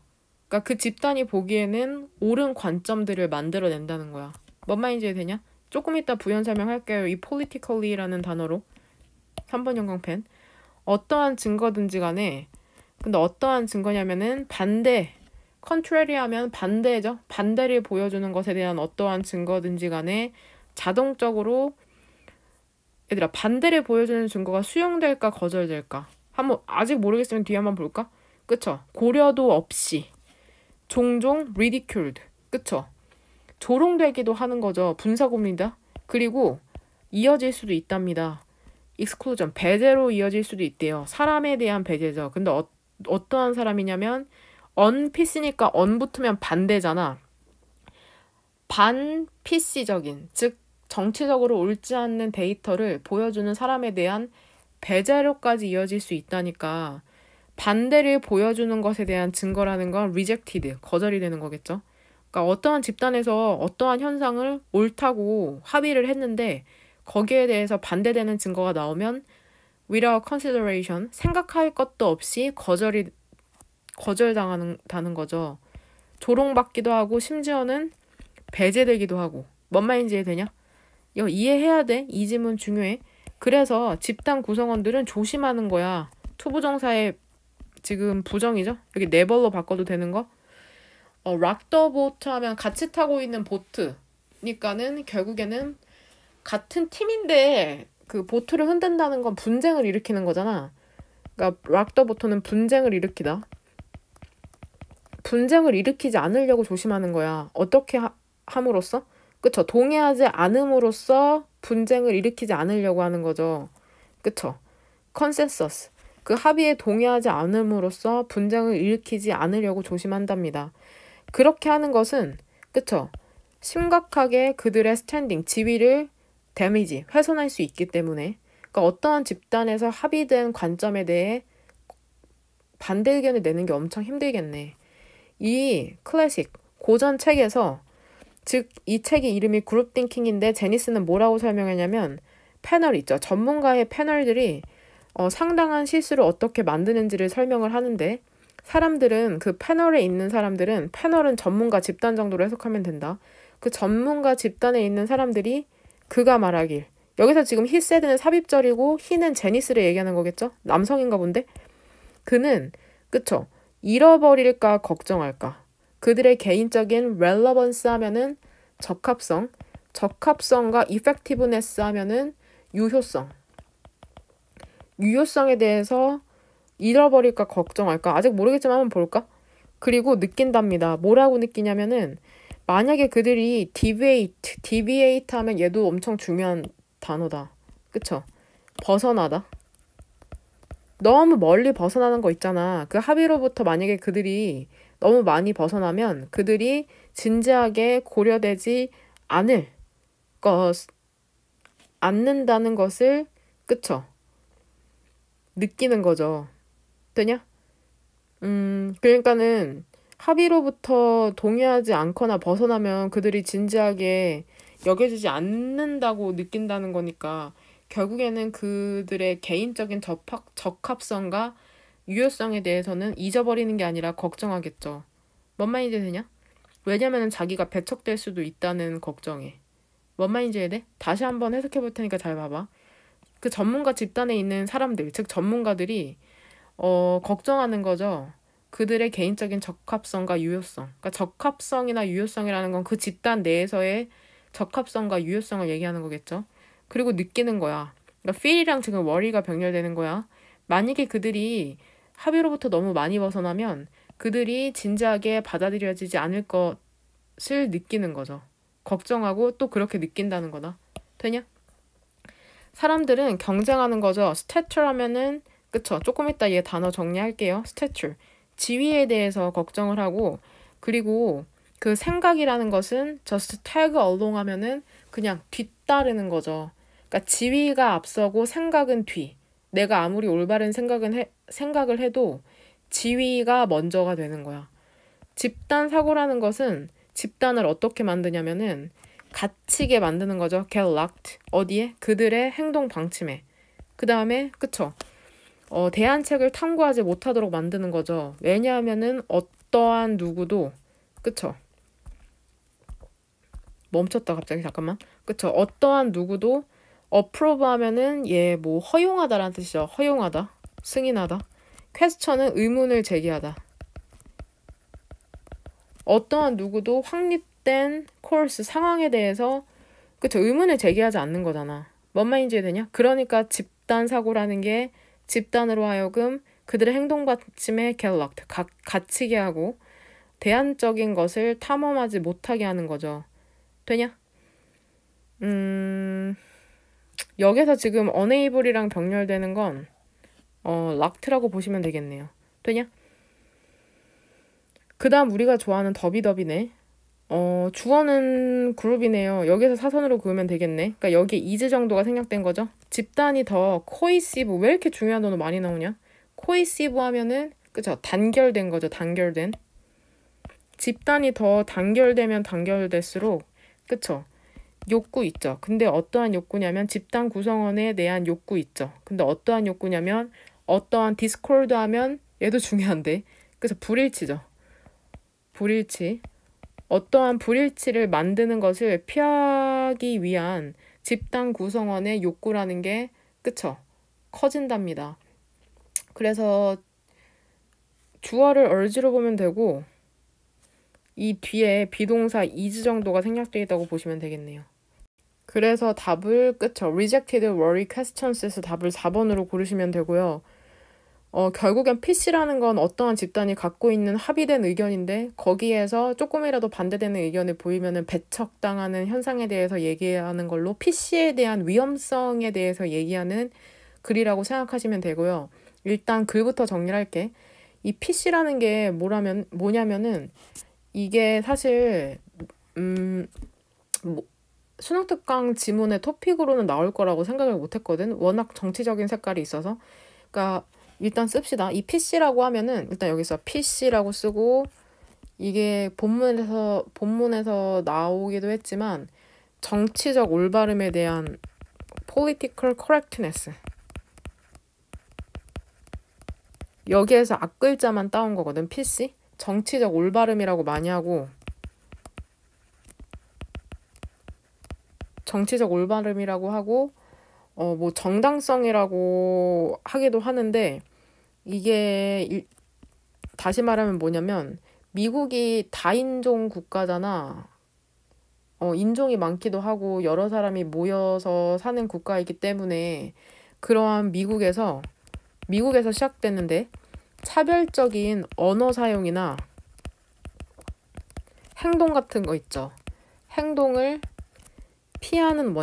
그러니까 그 집단이 보기에는 옳은 관점들을 만들어낸다는 거야. 뭔 말인지 되냐? 조금 이따 부연 설명할게요. 이 politically라는 단어로. 3번 형광펜. 어떠한 증거든지 간에 근데 어떠한 증거냐면은 반대. contrary 하면 반대죠. 반대를 보여주는 것에 대한 어떠한 증거든지 간에 자동적으로 얘들아 반대를 보여주는 증거가 수용될까 거절될까? 한번 아직 모르겠으면 뒤에 한번 볼까? 그쵸? 고려도 없이 종종 ridiculed. 그쵸? 조롱되기도 하는 거죠. 분사구문이다. 그리고 이어질 수도 있답니다. exclusion, 배제로 이어질 수도 있대요. 사람에 대한 배제죠. 근데 어떠한 사람이냐면 unPC니까 un 붙으면 반대잖아. 반PC적인, 즉 정치적으로 옳지 않는 데이터를 보여주는 사람에 대한 배제로까지 이어질 수 있다니까 반대를 보여주는 것에 대한 증거라는 건 rejected, 거절이 되는 거겠죠. 그러니까 어떠한 집단에서 어떠한 현상을 옳다고 합의를 했는데 거기에 대해서 반대되는 증거가 나오면 without consideration, 생각할 것도 없이 거절당하는 거죠. 조롱받기도 하고 심지어는 배제되기도 하고. 뭔 말인지 이해되냐? 이거 이해해야 돼. 이 지문 중요해. 그래서 집단 구성원들은 조심하는 거야. 투부정사의 지금 부정이죠? 여기 never로 바꿔도 되는 거? rock the boat 하면 같이 타고 있는 보트니까는 결국에는 같은 팀인데 그 보트를 흔든다는 건 분쟁을 일으키는 거잖아. 그러니까 rock the boat는 분쟁을 일으키다. 분쟁을 일으키지 않으려고 조심하는 거야. 어떻게 함으로써? 그쵸? 동의하지 않음으로써 분쟁을 일으키지 않으려고 하는 거죠. 그쵸? 컨센서스. 그 합의에 동의하지 않음으로써 분쟁을 일으키지 않으려고 조심한답니다. 그렇게 하는 것은 그쵸? 심각하게 그들의 스탠딩, 지위를 훼손할 수 있기 때문에 그러니까 어떠한 집단에서 합의된 관점에 대해 반대 의견을 내는 게 엄청 힘들겠네. 이 클래식, 고전 책에서 즉 이 책의 이름이 그룹 띵킹인데 제니스는 뭐라고 설명했냐면 패널 있죠. 전문가의 패널들이 상당한 실수를 어떻게 만드는지를 설명을 하는데 사람들은 그 패널에 있는 사람들은 패널은 전문가 집단 정도로 해석하면 된다. 그 전문가 집단에 있는 사람들이 그가 말하길 여기서 지금 he said는 삽입절이고 he는 제니스를 얘기하는 거겠죠? 남성인가 본데? 그는 그쵸? 잃어버릴까 걱정할까? 그들의 개인적인 relevance 하면은 적합성, 적합성과 effectiveness 하면은 유효성. 유효성에 대해서 잃어버릴까 걱정할까? 아직 모르겠지만 한번 볼까? 그리고 느낀답니다. 뭐라고 느끼냐면은 만약에 그들이 deviate 하면 얘도 엄청 중요한 단어다. 그쵸? 벗어나다. 너무 멀리 벗어나는 거 있잖아. 그 합의로부터 만약에 그들이 너무 많이 벗어나면 그들이 진지하게 고려되지 않는다는 것을 그쵸? 느끼는 거죠. 되냐? 그러니까는 합의로부터 동의하지 않거나 벗어나면 그들이 진지하게 여겨지지 않는다고 느낀다는 거니까 결국에는 그들의 개인적인 적합성과 유효성에 대해서는 잊어버리는 게 아니라 걱정하겠죠. 뭔 말인지 되냐? 왜냐면은 자기가 배척될 수도 있다는 걱정에. 뭔 말인지 해야 돼? 다시 한번 해석해 볼 테니까 잘 봐봐. 그 전문가 집단에 있는 사람들, 즉 전문가들이 걱정하는 거죠. 그들의 개인적인 적합성과 유효성. 그러니까 적합성이나 유효성이라는 건 그 집단 내에서의 적합성과 유효성을 얘기하는 거겠죠. 그리고 느끼는 거야. 그러니까 feel이랑 지금 worry가 병렬되는 거야. 만약에 그들이 합의로부터 너무 많이 벗어나면 그들이 진지하게 받아들여지지 않을 것을 느끼는 거죠. 걱정하고 또 그렇게 느낀다는 거다. 되냐? 사람들은 경쟁하는 거죠. stature 하면은 그쵸? 조금 이따 얘 단어 정리할게요. stature. 지위에 대해서 걱정을 하고 그리고 그 생각이라는 것은 just tag along 하면은 그냥 뒤따르는 거죠. 그러니까 지위가 앞서고 생각은 뒤. 내가 아무리 올바른 생각을 해도 지위가 먼저가 되는 거야. 집단 사고라는 것은 집단을 어떻게 만드냐면은 갇히게 만드는 거죠. get locked. 어디에? 그들의 행동 방침에. 그 다음에 그쵸? 대안책을 탐구하지 못하도록 만드는 거죠. 왜냐하면은 어떠한 누구도 그쵸? 멈췄다 갑자기 잠깐만. 그쵸? 어떠한 누구도 approve 하면은 얘 뭐 허용하다라는 뜻이죠. 허용하다, 승인하다. question은 의문을 제기하다. 어떠한 누구도 확립된 코र्스 상황에 대해서 그쵸? 의문을 제기하지 않는 거잖아. 뭔 말인지 되냐? 그러니까 집단 사고라는 게 집단으로 하여금 그들의 행동 받침에 갇히게 하고 대안적인 것을 탐험하지 못하게 하는 거죠. 되냐? 여기서 지금 unable이랑 병렬되는 건 locked라고 보시면 되겠네요. 되냐? 그 다음 우리가 좋아하는 더비더비네. 주어는 그룹이네요. 여기서 사선으로 그으면 되겠네. 그러니까 여기 is 정도가 생략된 거죠. 집단이 더 cohesive. 왜 이렇게 중요한 단어 많이 나오냐? cohesive 하면은 그죠? 단결된 거죠. 단결된. 집단이 더 단결되면 단결될수록 그쵸? 욕구 있죠. 근데 어떠한 욕구냐면 집단 구성원에 대한 욕구 있죠. 근데 어떠한 욕구냐면 어떠한 디스코드 하면 얘도 중요한데 그래서 불일치죠. 불일치. 어떠한 불일치를 만드는 것을 피하기 위한 집단 구성원의 욕구라는 게 그쵸? 커진답니다. 그래서 주어를 urge로 보면 되고 이 뒤에 비동사 is 정도가 생략되어 있다고 보시면 되겠네요. 그래서 답을 그쵸? rejected worry questions에서 답을 4번으로 고르시면 되고요. 결국엔 PC라는 건 어떠한 집단이 갖고 있는 합의된 의견인데 거기에서 조금이라도 반대되는 의견을 보이면 배척당하는 현상에 대해서 얘기하는 걸로 PC에 대한 위험성에 대해서 얘기하는 글이라고 생각하시면 되고요. 일단 글부터 정리를 할게. 이 PC라는 게 뭐냐면은 이게 사실 뭐, 수능 특강 지문의 토픽으로는 나올 거라고 생각을 못 했거든. 워낙 정치적인 색깔이 있어서. 그러니까 일단 씁시다. 이 PC라고 하면은 일단 여기서 PC라고 쓰고, 이게 본문에서 나오기도 했지만 정치적 올바름에 대한 political correctness. 여기에서 앞글자만 따온 거거든. PC. 정치적 올바름이라고 많이 하고, 정치적 올바름이라고 하고, 뭐 정당성이라고 하기도 하는데, 이게 다시 말하면 뭐냐면, 미국이 다인종 국가잖아. 인종이 많기도 하고 여러 사람이 모여서 사는 국가이기 때문에, 그러한 미국에서 시작됐는데, 차별적인 언어 사용이나 행동 같은 거 있죠. 행동을 피하는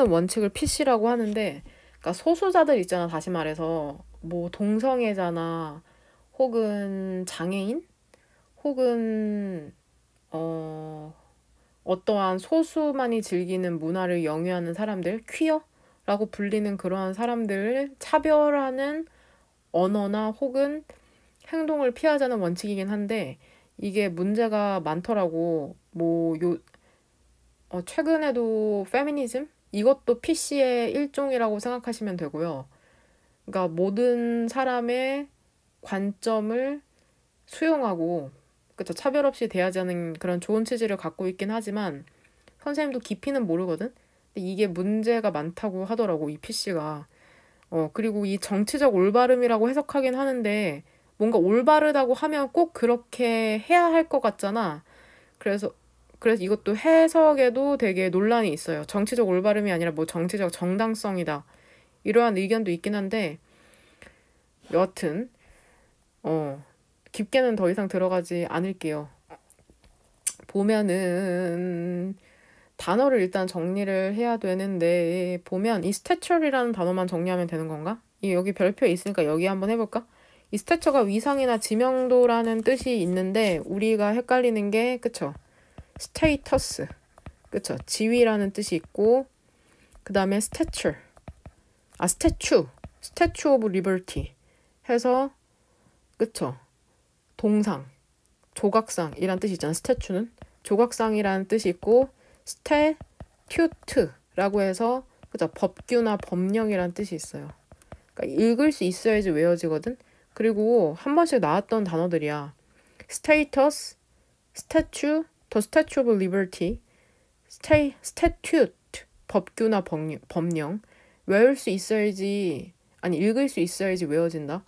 원칙을 PC라고 하는데, 그러니까 소수자들 있잖아. 다시 말해서 뭐 동성애자나 혹은 장애인 혹은 어떠한 소수만이 즐기는 문화를 영위하는 사람들, 퀴어라고 불리는 그러한 사람들을 차별하는 언어나 혹은 행동을 피하자는 원칙이긴 한데, 이게 문제가 많더라고. 최근에도 페미니즘? 이것도 PC의 일종이라고 생각하시면 되고요. 그러니까 모든 사람의 관점을 수용하고, 그쵸, 차별 없이 대하자는 그런 좋은 취지를 갖고 있긴 하지만 선생님도 깊이는 모르거든. 근데 이게 문제가 많다고 하더라고, 이 PC가. 그리고 이 정치적 올바름이라고 해석하긴 하는데, 뭔가 올바르다고 하면 꼭 그렇게 해야 할 것 같잖아. 그래서 이것도 해석에도 되게 논란이 있어요. 정치적 올바름이 아니라 뭐 정치적 정당성이다, 이러한 의견도 있긴 한데, 여하튼 깊게는 더 이상 들어가지 않을게요. 보면은 단어를 일단 정리를 해야 되는데, 보면 이 stature이라는 단어만 정리하면 되는 건가? 여기 별표에 있으니까 여기 한번 해볼까? 이 stature가 위상이나 지명도라는 뜻이 있는데, 우리가 헷갈리는 게, 그쵸, status, 그쵸, 지위라는 뜻이 있고, 그 다음에 statue of liberty 해서, 그쵸, 동상, 조각상이란 뜻이 있잖아. 스태츄는 조각상이라는 뜻이 있고, 스태튜트라고 해서, 그죠, 법규나 법령이란 뜻이 있어요. 그러니까 읽을 수 있어야지 외워지거든. 그리고 한 번씩 나왔던 단어들이야. status, statue, the statue of liberty, statute, 법규나 법령. 외울 수 있어야지, 아니 읽을 수 있어야지 외워진다.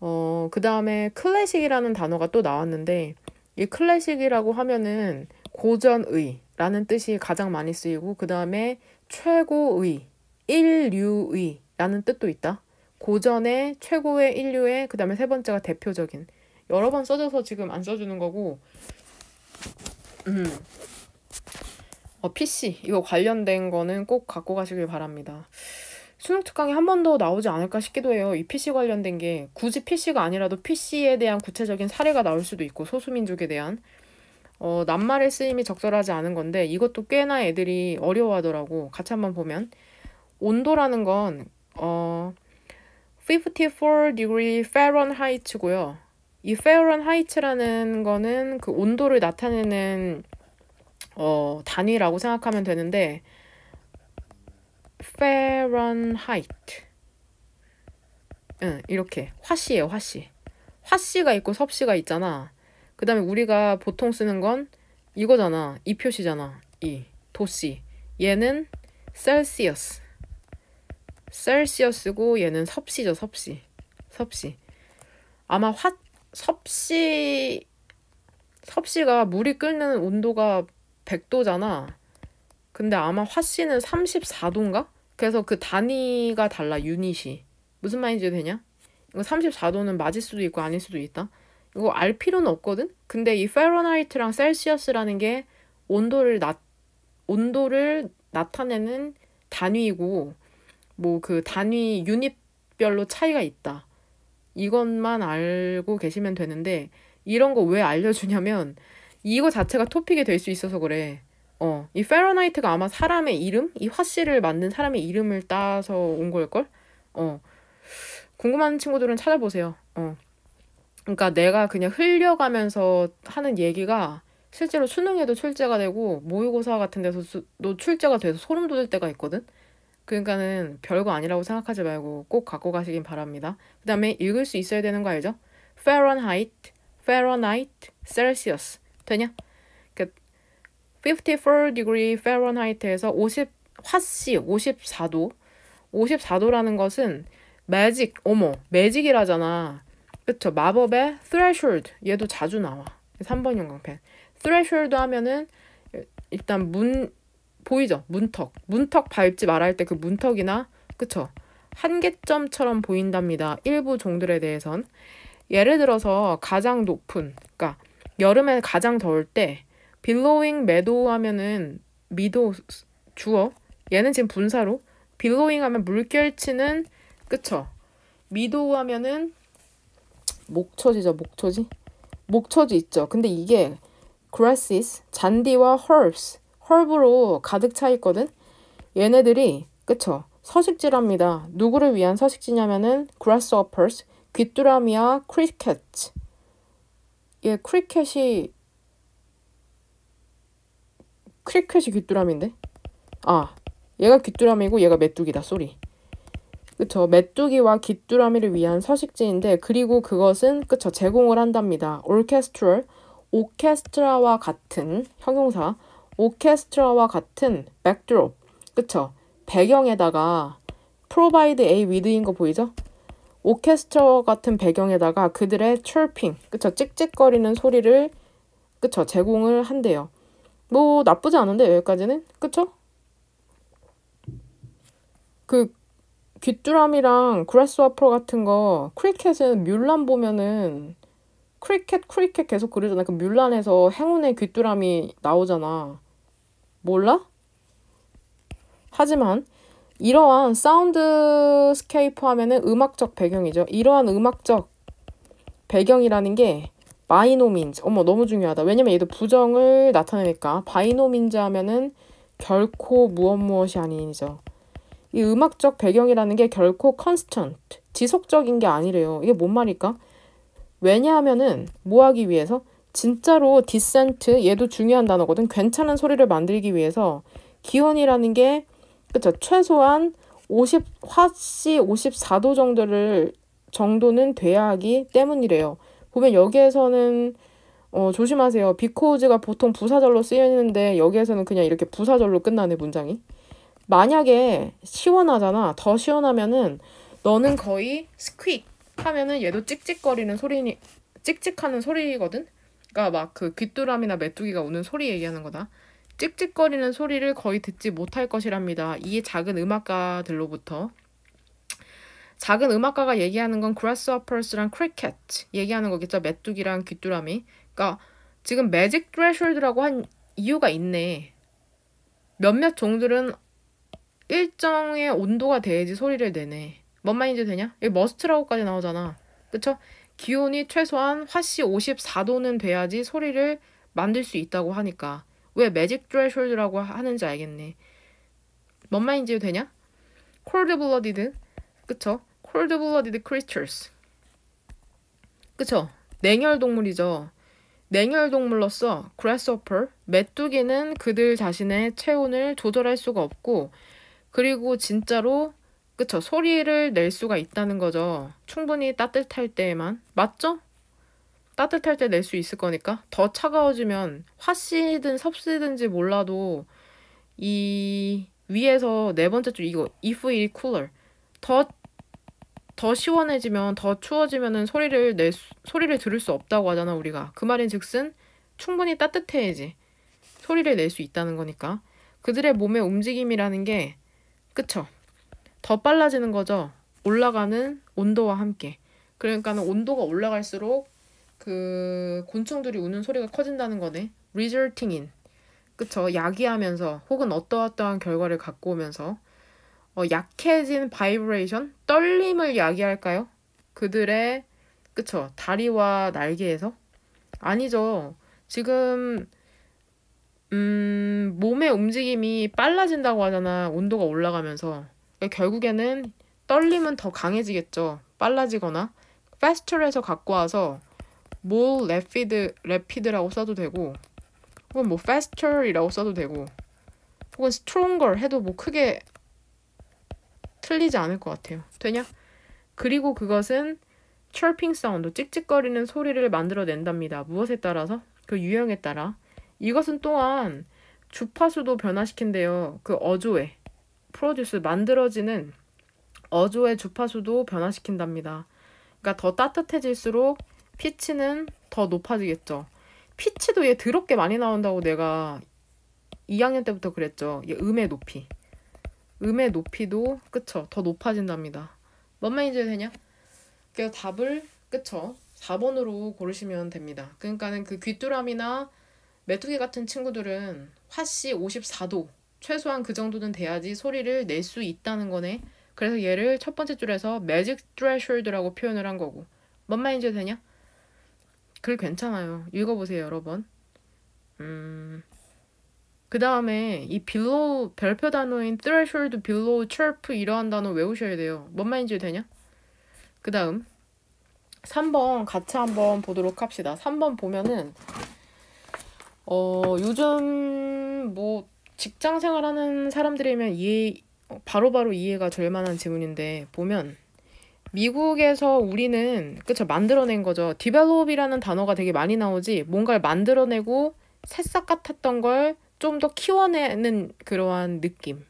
그 다음에 클래식이라는 단어가 또 나왔는데, 이 클래식이라고 하면은 고전의라는 뜻이 가장 많이 쓰이고, 그 다음에 최고의, 인류의라는 뜻도 있다. 고전의, 최고의, 인류의, 그 다음에 세 번째가 대표적인. 여러 번 써줘서 지금 안 써주는 거고, PC 이거 관련된 거는 꼭 갖고 가시길 바랍니다. 수능 특강이 한 번 더 나오지 않을까 싶기도 해요. 이 PC 관련된 게 굳이 PC가 아니라도 PC에 대한 구체적인 사례가 나올 수도 있고, 소수민족에 대한 낱말의 쓰임이 적절하지 않은 건데, 이것도 꽤나 애들이 어려워하더라고. 같이 한번 보면, 온도라는 건 54 degree Fahrenheit고요. 이 Fahrenheit라는 거는 그 온도를 나타내는 단위라고 생각하면 되는데, Fahrenheit. 이렇게 화씨예요, 화씨. 화씨가 있고 섭씨가 있잖아. 그 다음에 우리가 보통 쓰는 건 이거잖아. 이 표시잖아. 이 도씨. 얘는 셀시어스고 얘는 섭씨죠, 섭씨. 아마 섭씨가 물이 끓는 온도가 100도잖아. 근데 아마 화씨는 34도인가? 그래서 그 단위가 달라, 유닛이. 무슨 말인지 되냐? 이거 34도는 맞을 수도 있고 아닐 수도 있다. 이거 알 필요는 없거든? 근데 이 파렌하이트랑 셀시어스라는 게 온도를 나타내는 단위이고, 뭐 그 단위 유닛별로 차이가 있다. 이것만 알고 계시면 되는데, 이런 거 왜 알려주냐면 이거 자체가 토픽이 될 수 있어서 그래. 이 페러나이트가 아마 사람의 이름? 이 화씨를 만든 사람의 이름을 따서 온 걸걸? 궁금한 친구들은 찾아보세요. 그러니까 내가 그냥 흘려가면서 하는 얘기가 실제로 수능에도 출제가 되고 모의고사 같은 데서도 출제가 돼서 소름 돋을 때가 있거든? 그러니까는 별거 아니라고 생각하지 말고 꼭 갖고 가시긴 바랍니다. 그 다음에 읽을 수 있어야 되는 거 알죠? Fahrenheit, Celsius. 되냐? 그 54 degree Fahrenheit에서 50, 화씨 54도. 54도라는 것은 매직, 매직이라잖아. 그쵸? 마법의 threshold. 얘도 자주 나와. 3번 영광펜. threshold 하면은 일단 보이죠? 문턱 밟지 말아 할 때 그 문턱이나, 그쵸? 한계점처럼 보인답니다. 일부 종들에 대해선. 예를 들어서 가장 높은, 그러니까 여름에 가장 더울 때 billowing meadow 하면은 미도 주어. 얘는 지금 분사로. billowing 하면 물결치는, 그쵸? meadow 하면은 목초지죠, 목초지. 목초지 있죠. 근데 이게 grasses, 잔디와 herbs로 가득 차 있거든. 얘네들이, 그쵸? 서식지랍니다. 누구를 위한 서식지냐면은 grasshoppers, 귀뚜라미와 crickets. 얘 크리켓이 귀뚜라미인데? 얘가 귀뚜라미고 얘가 메뚜기다, 쏘리. 그쵸? 메뚜기와 귀뚜라미를 위한 서식지인데, 그리고 그것은, 그쵸? 제공을 한답니다. 오케스트라와 같은, 형용사, 오케스트라와 같은 backdrop, 그쵸? 배경에다가 provide a with인 거 보이죠? 오케스트라 같은 배경에다가 그들의 chirping, 그쵸? 찍찍거리는 소리를, 그쵸? 제공을 한대요. 뭐 나쁘지 않은데 여기까지는? 그쵸? 그 귀뚜라미랑 그래스워퍼 같은 거, 크리켓은 뮬란 보면은 크리켓 계속 그러잖아. 그 뮬란에서 행운의 귀뚜라미 나오잖아. 몰라? 하지만 이러한 사운드스케이프 하면은 음악적 배경이죠. 이러한 음악적 배경이라는 게 바이노민즈. 너무 중요하다. 왜냐면 얘도 부정을 나타내니까. 바이노민즈 하면은 결코 무엇이 아닌이죠. 이 음악적 배경이라는 게 결코 constant, 지속적인 게 아니래요. 이게 뭔 말일까? 왜냐하면은 뭐 하기 위해서? 진짜로 decent, 얘도 중요한 단어거든. 괜찮은 소리를 만들기 위해서 기온이라는 게, 그쵸? 최소한 50화씨 54도 정도는 돼야 하기 때문이래요. 보면 여기에서는 조심하세요. because가 보통 부사절로 쓰이는데 여기에서는 그냥 이렇게 부사절로 끝나네, 문장이. 만약에 시원하잖아. 더 시원하면은 너는 거의 squeak 하면은 얘도 찍찍거리는 찍찍하는 소리거든. 그러니까 막 그 귀뚜라미나 메뚜기가 우는 소리 얘기하는 거다. 찍찍거리는 소리를 거의 듣지 못할 것이랍니다. 이 작은 음악가들로부터. 작은 음악가가 얘기하는 건 grasshoppers랑 cricket 얘기하는 거겠죠. 메뚜기랑 귀뚜라미. 그러니까 지금 magic threshold라고 한 이유가 있네. 몇몇 종들은 일정의 온도가 돼야지 소리를 내네. 뭔 말인지 되냐? 여기 머스트라고까지 나오잖아. 그쵸? 기온이 최소한 화씨 54도는 돼야지 소리를 만들 수 있다고 하니까. 왜 매직 threshold라고 하는지 알겠네. 뭔 말인지 되냐? cold-blooded, 그쵸? cold-blooded creatures. 그쵸? 냉혈동물이죠. 냉혈동물로서 grasshopper, 메뚜기는 그들 자신의 체온을 조절할 수가 없고, 그리고 진짜로, 그쵸? 소리를 낼 수가 있다는 거죠. 충분히 따뜻할 때에만. 맞죠? 따뜻할 때 낼 수 있을 거니까. 더 차가워지면 화씨든 섭씨든지 몰라도 이 위에서 네 번째 줄 이거 if it cooler 더 시원해지면 더 추워지면은 소리를 들을 수 없다고 하잖아 우리가. 그 말인즉슨 충분히 따뜻해야지 소리를 낼 수 있다는 거니까. 그들의 몸의 움직임이라는 게 그쵸? 더 빨라지는 거죠. 올라가는 온도와 함께. 그러니까는 온도가 올라갈수록 그 곤충들이 우는 소리가 커진다는 거네. resulting in. 그쵸? 야기하면서 혹은 어떠어떠한 결과를 갖고 오면서 약해진 vibration? 떨림을 야기할까요? 그들의 그쵸? 다리와 날개에서 아니죠. 지금 몸의 움직임이 빨라진다고 하잖아. 온도가 올라가면서. 그러니까 결국에는 떨림은 더 강해지겠죠. 빨라지거나. faster에서 갖고 와서 more rapid라고 써도 되고, 혹은 뭐 faster이라고 써도 되고, 혹은 stronger 해도 뭐 크게 틀리지 않을 것 같아요. 되냐? 그리고 그것은 chirping 사운드, 찍찍거리는 소리를 만들어낸답니다. 무엇에 따라서? 그 유형에 따라. 이것은 또한 주파수도 변화시킨대요. 그 어조에 프로듀스 만들어지는 어조의 주파수도 변화시킨답니다. 그러니까 더 따뜻해질수록 피치는 더 높아지겠죠. 피치도 얘 더럽게 많이 나온다고 내가 2학년 때부터 그랬죠. 얘 음의 높이. 음의 높이도 그쵸 더 높아진답니다. 뭔 말인지 되냐? 그래서 답을 그쵸 4번으로 고르시면 됩니다. 그러니까는 그 귀뚜라미나 메뚜기 같은 친구들은 화씨 54도 최소한 그 정도는 돼야지 소리를 낼 수 있다는 거네. 그래서 얘를 첫 번째 줄에서 매직 threshold라고 표현을 한 거고. 뭔 말인지 되냐? 글 괜찮아요. 읽어보세요 여러 번. 그 다음에 이 below 별표 단어인 threshold, below, chirp 이러한 단어 외우셔야 돼요. 뭔 말인지 되냐? 그 다음 3번 같이 한번 보도록 합시다. 3번 보면은 요즘 뭐 직장 생활하는 사람들이면 바로바로 이해가 될 만한 질문인데 보면 미국에서 우리는 그쵸 만들어낸 거죠. develop이라는 단어가 되게 많이 나오지 뭔가를 만들어내고 새싹 같았던 걸 좀 더 키워내는 그러한 느낌.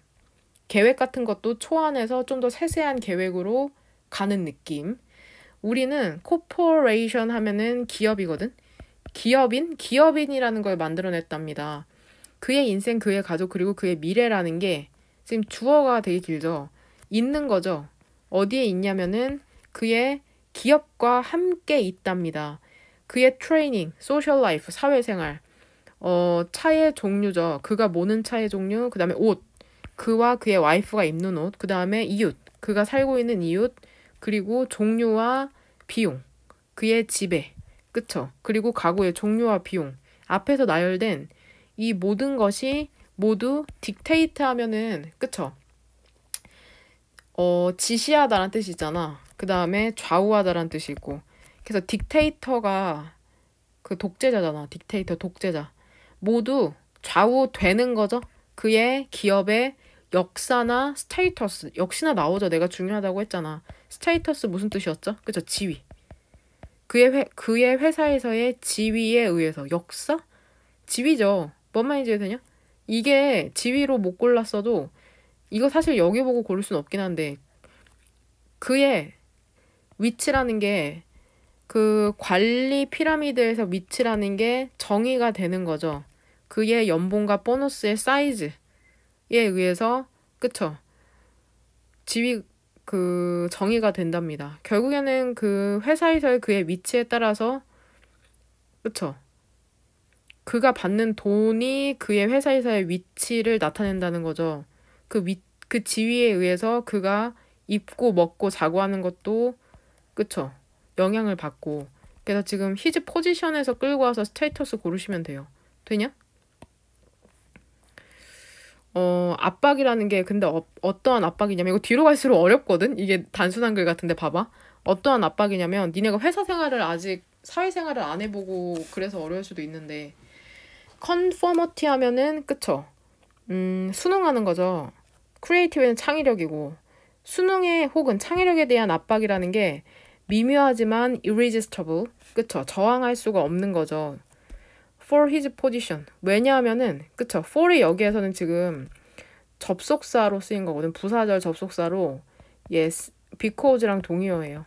계획 같은 것도 초안해서 좀 더 세세한 계획으로 가는 느낌. 우리는 코퍼레이션 하면은 기업이거든. 기업인이라는 걸 만들어냈답니다. 그의 인생, 그의 가족, 그리고 그의 미래라는 게 지금 주어가 되게 길죠. 있는 거죠. 어디에 있냐면은 그의 기업과 함께 있답니다. 그의 트레이닝, 소셜 라이프, 사회생활, 차의 종류죠. 그가 모는 차의 종류, 그 다음에 옷, 그와 그의 와이프가 입는 옷, 그 다음에 이웃, 그가 살고 있는 이웃, 그리고 종류와 비용, 그의 지배, 그쵸? 그리고 가구의 종류와 비용, 앞에서 나열된 이 모든 것이 모두 딕테이트 하면은, 그쵸? 지시하다라는 뜻이 있잖아. 그 다음에 좌우하다라는 뜻이 있고. 그래서 딕테이터가 그 독재자잖아. 딕테이터, 독재자. 모두 좌우되는 거죠. 그의 기업의 역사나 스테이터스. 역시나 나오죠. 내가 중요하다고 했잖아. 스테이터스 무슨 뜻이었죠? 그쵸? 지위. 그의 회사에서의 지위에 의해서. 역사? 지위죠. 뭔 말인지 되냐? 이게 지위로 못 골랐어도 이거 사실 여기 보고 고를 수는 없긴 한데 그의 위치라는 게 그 관리 피라미드에서 위치라는 게 정의가 되는 거죠. 그의 연봉과 보너스의 사이즈에 의해서 그쵸? 지위 그 정의가 된답니다. 결국에는 그 회사에서의 그의 위치에 따라서 그쵸? 그가 받는 돈이 그의 회사에서의 위치를 나타낸다는 거죠. 그 지위에 의해서 그가 입고 먹고 자고 하는 것도 그쵸? 영향을 받고. 그래서 지금 히즈 포지션에서 끌고 와서 스테이터스 고르시면 돼요. 되냐? 압박이라는 게 근데 어떠한 압박이냐면 이거 뒤로 갈수록 어렵거든? 이게 단순한 글 같은데 봐봐. 어떠한 압박이냐면 니네가 회사 생활을 아직 사회생활을 안 해보고 그래서 어려울 수도 있는데 컨포머티 하면은 그쵸? 수능하는 거죠. 크리에이티브는 창의력이고 수능에 혹은 창의력에 대한 압박이라는 게 미묘하지만 irresistible 그쵸? 저항할 수가 없는 거죠. for his position. 왜냐하면은 그쵸? for이 여기에서는 지금 접속사로 쓰인 거거든. 부사절 접속사로 yes, because랑 동의어예요.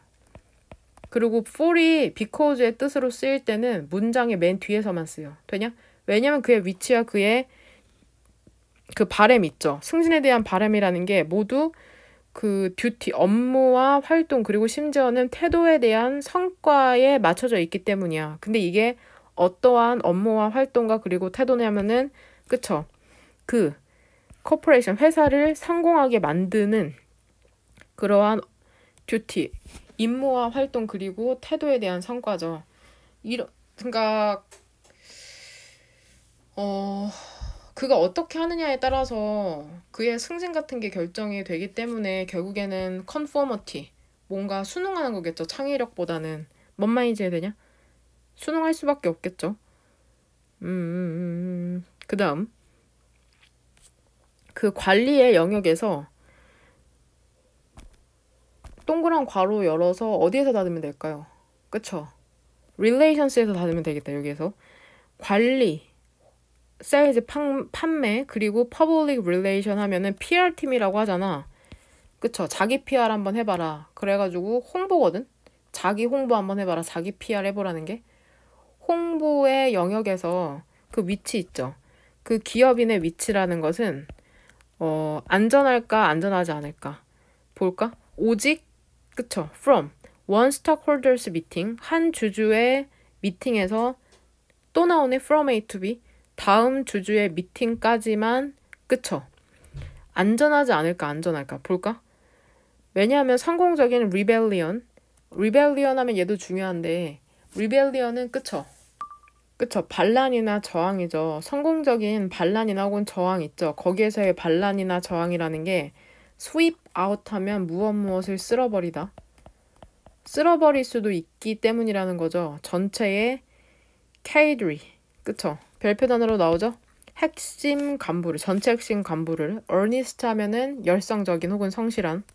그리고 for이 because의 뜻으로 쓰일 때는 문장의 맨 뒤에서만 쓰여. 되냐? 왜냐면 그의 위치와 그의 그 바램 있죠. 승진에 대한 바램이라는 게 모두 그 듀티, 업무와 활동 그리고 심지어는 태도에 대한 성과에 맞춰져 있기 때문이야. 근데 이게 어떠한 업무와 활동과 그리고 태도냐면은 그쵸? 그 코퍼레이션 회사를 성공하게 만드는 그러한 듀티, 임무와 활동 그리고 태도에 대한 성과죠. 그러니까 그가 어떻게 하느냐에 따라서 그의 승진 같은 게 결정이 되기 때문에 결국에는 컨포머티, 뭔가 순응하는 거겠죠. 창의력보다는. 뭔 말인지 해야 되냐? 순응할 수밖에 없겠죠. 그 다음 그 관리의 영역에서 동그란 괄호 열어서 어디에서 닫으면 될까요? 그쵸? relations에서 닫으면 되겠다. 여기에서 관리, sales 판매, 그리고 public relation 하면은 PR팀이라고 하잖아. 그쵸? 자기 PR 한번 해봐라. 그래가지고 홍보거든? 자기 홍보 한번 해봐라. 자기 PR 해보라는 게. 홍보의 영역에서 그 위치 있죠. 그 기업인의 위치라는 것은 안전할까 안전하지 않을까 볼까? 오직 그쵸? From one stockholders meeting, 한 주주의 미팅에서 또 나오네. From A to B, 다음 주주의 미팅까지만. 그쵸? 안전하지 않을까 안전할까 볼까? 왜냐하면 성공적인 rebellion 하면 얘도 중요한데, rebellion은 그쵸? 그쵸? 반란이나 저항이죠. 성공적인 반란이나 혹은 저항 있죠. 거기에서의 반란이나 저항이라는 게 sweep out 하면 무엇을 쓸어버리다. 쓸어버릴 수도 있기 때문이라는 거죠. 전체의 cadre. 그쵸? 별표 단어로 나오죠? 핵심 간부를, 전체 핵심 간부를. earnest 하면은 열성적인 혹은 성실한.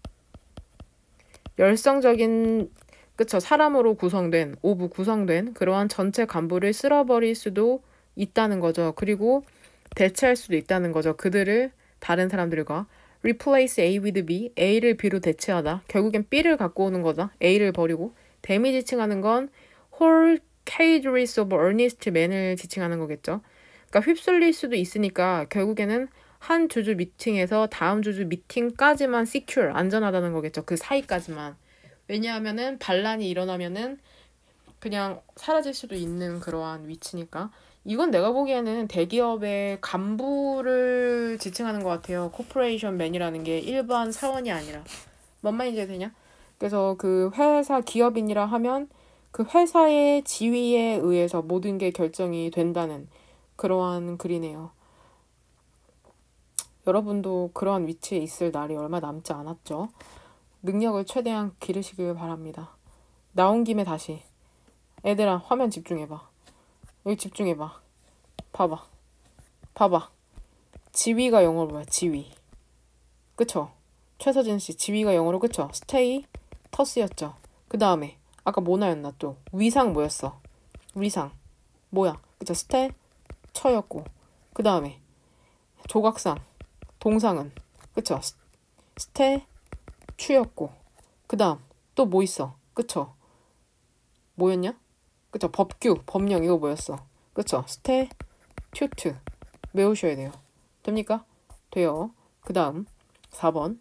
열성적인, 그쵸? 사람으로 구성된, 오브 구성된 그러한 전체 간부를 쓸어버릴 수도 있다는 거죠. 그리고 대체할 수도 있다는 거죠. 그들을 다른 사람들과. replace A with B, A를 B로 대체하다. 결국엔 B를 갖고 오는 거다. A를 버리고. 데미지 지칭하는 건 whole cadres of earnest men을 지칭하는 거겠죠. 그러니까 휩쓸릴 수도 있으니까 결국에는 한 주주 미팅에서 다음 주주 미팅까지만 secure, 안전하다는 거겠죠. 그 사이까지만. 왜냐하면은 반란이 일어나면은 그냥 사라질 수도 있는 그러한 위치니까. 이건 내가 보기에는 대기업의 간부를 지칭하는 것 같아요. 코퍼레이션 맨이라는 게 일반 사원이 아니라. 뭔 말인지 되냐? 그래서 그 회사 기업인이라 하면 그 회사의 지위에 의해서 모든 게 결정이 된다는 그러한 글이네요. 여러분도 그러한 위치에 있을 날이 얼마 남지 않았죠? 능력을 최대한 기르시길 바랍니다. 나온 김에 다시. 애들아, 화면 집중해봐. 여기 집중해봐. 봐봐. 지위가 영어로 뭐야? 지위. 그쵸? 최서진 씨, 지위가 영어로 그쵸? 스테이, 터스였죠. 그 다음에 아까 모나였나 또? 위상 뭐였어? 위상. 뭐야? 그쵸? 스테, 처였고. 그 다음에 조각상, 동상은. 그쵸? 스테, 추였고. 그 다음 또 뭐 있어? 그쵸? 뭐였냐? 그쵸? 법규, 법령 이거 뭐였어? 그쵸? 스태튜트 외우셔야 돼요. 됩니까? 돼요. 그 다음 4번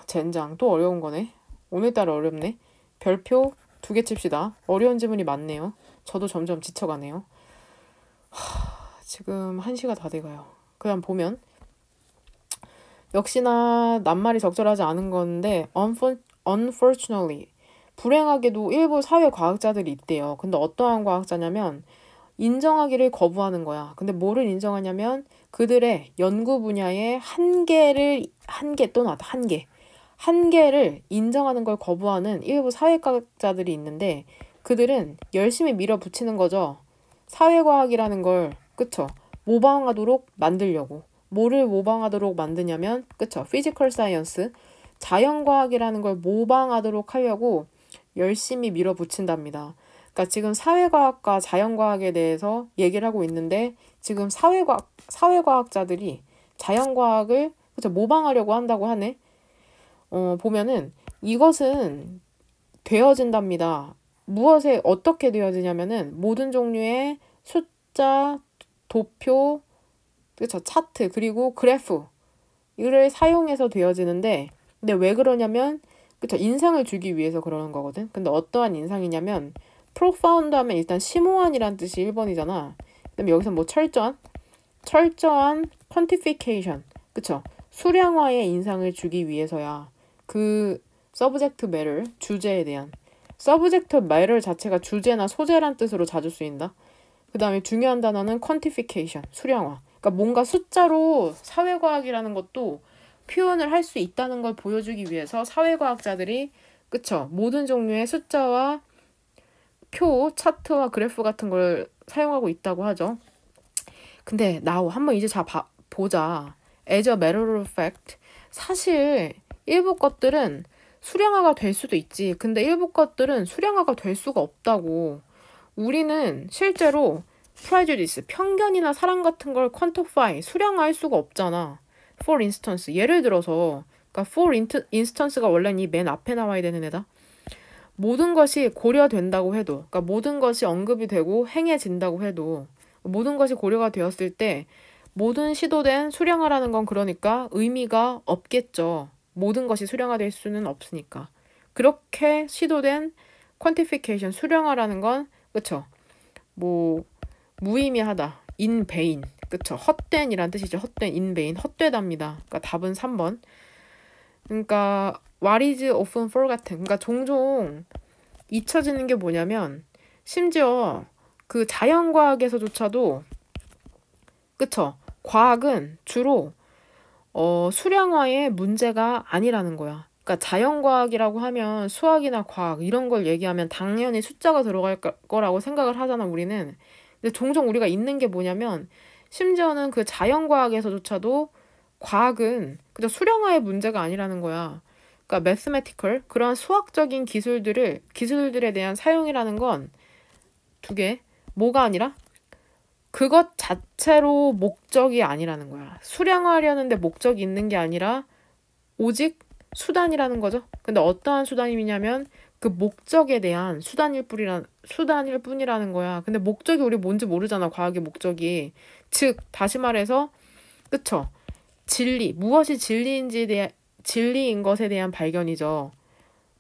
젠장 또 어려운 거네. 오늘따라 어렵네. 별표 2개 칩시다. 어려운 지문이 많네요. 저도 점점 지쳐가네요. 지금 1시가 다 돼가요. 그 다음 보면 역시나 낱말이 적절하지 않은 건데 unfortunately, 불행하게도 일부 사회과학자들이 있대요. 근데 어떠한 과학자냐면 인정하기를 거부하는 거야. 근데 뭐를 인정하냐면 그들의 연구 분야의 한계를 인정하는 걸 거부하는 일부 사회과학자들이 있는데 그들은 열심히 밀어붙이는 거죠. 사회과학이라는 걸, 그쵸? 모방하도록 만들려고. 뭐를 모방하도록 만드냐면, 그쵸? 피지컬 사이언스, 자연과학이라는 걸 모방하도록 하려고 열심히 밀어붙인답니다. 그러니까 지금 사회과학과 자연과학에 대해서 얘기를 하고 있는데 지금 사회과학자들이 자연과학을 그쵸, 모방하려고 한다고 하네. 보면은 이것은 되어진답니다. 무엇에 어떻게 되어지냐면은 모든 종류의 숫자, 도표, 그쵸, 차트, 그리고 그래프 이를 사용해서 되어지는데, 근데 왜 그러냐면 그쵸, 인상을 주기 위해서 그러는 거거든. 근데 어떠한 인상이냐면 profound 하면 일단 심오한이란 뜻이 1번이잖아. 그다음에 여기서 뭐 철저한 quantification, 그쵸, 수량화의 인상을 주기 위해서야. 그 subject matter, 주제에 대한 subject of matter 자체가 주제나 소재란 뜻으로 자주 쓰인다. 그 다음에 중요한 단어는 quantification, 수량화. 그러니까 뭔가 숫자로 사회과학이라는 것도 표현을 할 수 있다는 걸 보여주기 위해서 사회과학자들이 그쵸? 모든 종류의 숫자와 표, 차트와 그래프 같은 걸 사용하고 있다고 하죠. 근데 한번 이제 보자. As a matter of fact, 사실 일부 것들은 수량화가 될 수도 있지. 근데 일부 것들은 수량화가 될 수가 없다고. 우리는 실제로 prejudice, 편견이나 사랑 같은 걸 quantify, 수량화할 수가 없잖아. For instance, 예를 들어서 그러니까 for instance가 원래는 이 맨 앞에 나와야 되는 애다. 모든 것이 고려된다고 해도, 그러니까 모든 것이 언급이 되고 행해진다고 해도 모든 것이 고려가 되었을 때 모든 시도된 수량화라는 건 그러니까 의미가 없겠죠. 모든 것이 수량화될 수는 없으니까. 그렇게 시도된 quantification, 수량화라는 건 그쵸? 뭐 무의미하다, in vain, 그쵸? 헛된이란 뜻이죠. 헛된, in vain, 헛되답니다. 그러니까 답은 3번. 그러니까 what is often forgotten, 그러니까 종종 잊혀지는 게 뭐냐면 심지어 그 자연과학에서조차도 그쵸? 과학은 주로 수량화의 문제가 아니라는 거야. 그러니까 자연과학이라고 하면 수학이나 과학 이런 걸 얘기하면 당연히 숫자가 들어갈 거라고 생각을 하잖아, 우리는. 근데 종종 우리가 잊는 게 뭐냐면 심지어는 그 자연과학에서조차도 과학은 그저 수량화의 문제가 아니라는 거야. 그러니까 mathematical, 그런 수학적인 기술들에 대한 사용이라는 건 두 개. 뭐가 아니라 그것 자체로 목적이 아니라는 거야. 수량화하려는데 목적이 있는 게 아니라 오직 수단이라는 거죠. 근데 어떠한 수단이냐면 그 목적에 대한 수단일 뿐이라는 거야. 근데 목적이 우리 뭔지 모르잖아. 과학의 목적이. 즉 다시 말해서 그쵸? 무엇이 진리인 것에 대한 발견이죠.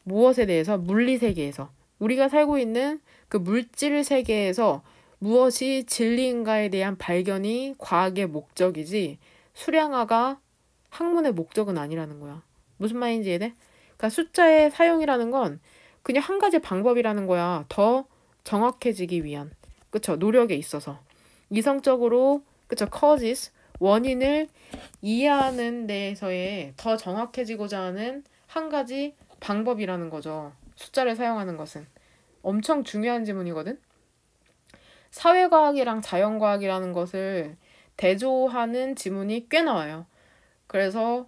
무엇에 대해서? 물리 세계에서. 우리가 살고 있는 그 물질 세계에서 무엇이 진리인가에 대한 발견이 과학의 목적이지 수량화가 학문의 목적은 아니라는 거야. 무슨 말인지 이해돼? 그러니까 숫자의 사용이라는 건 그냥 한 가지 방법이라는 거야. 더 정확해지기 위한. 그쵸? 노력에 있어서. 이성적으로 그쵸? causes, 원인을 이해하는 데에서의 더 정확해지고자 하는 한 가지 방법이라는 거죠. 숫자를 사용하는 것은. 엄청 중요한 지문이거든? 사회과학이랑 자연과학이라는 것을 대조하는 지문이 꽤 나와요. 그래서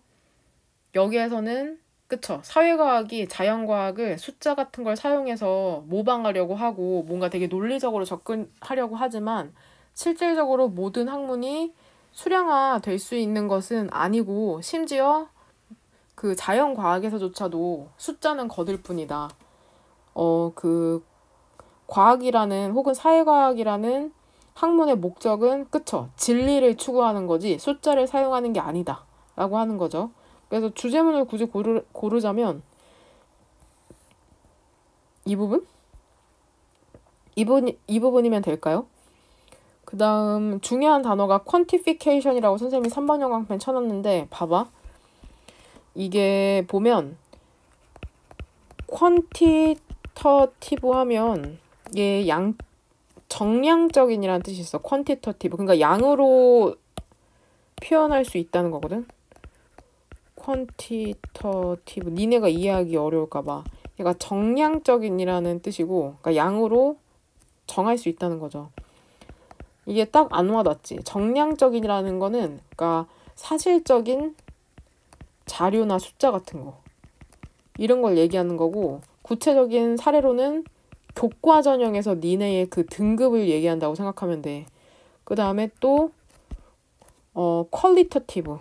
여기에서는 그쵸? 사회과학이 자연과학을 숫자 같은 걸 사용해서 모방하려고 하고 뭔가 되게 논리적으로 접근하려고 하지만 실질적으로 모든 학문이 수량화 될 수 있는 것은 아니고 심지어 그 자연과학에서조차도 숫자는 거들 뿐이다. 그 과학이라는 혹은 사회과학이라는 학문의 목적은 그쵸? 진리를 추구하는 거지 숫자를 사용하는 게 아니다 라고 하는 거죠. 그래서 주제문을 굳이 고르자면 이 부분? 이 부분이면 될까요? 그 다음 중요한 단어가 quantification이라고 선생님이 3번 영광펜 쳐놨는데 봐봐. 이게 보면 quantitative 하면 얘 정량적인이라는 뜻이 있어. quantitative. 그러니까 양으로 표현할 수 있다는 거거든. quantitative. 니네가 이해하기 어려울까 봐. 얘가 정량적인이라는 뜻이고 그러니까 양으로 정할 수 있다는 거죠. 이게 딱 안 와닿지. 정량적인이라는 거는 그러니까 사실적인 자료나 숫자 같은 거 이런 걸 얘기하는 거고 구체적인 사례로는 교과 전형에서 니네의 그 등급을 얘기한다고 생각하면 돼. 그 다음에 또 qualitative.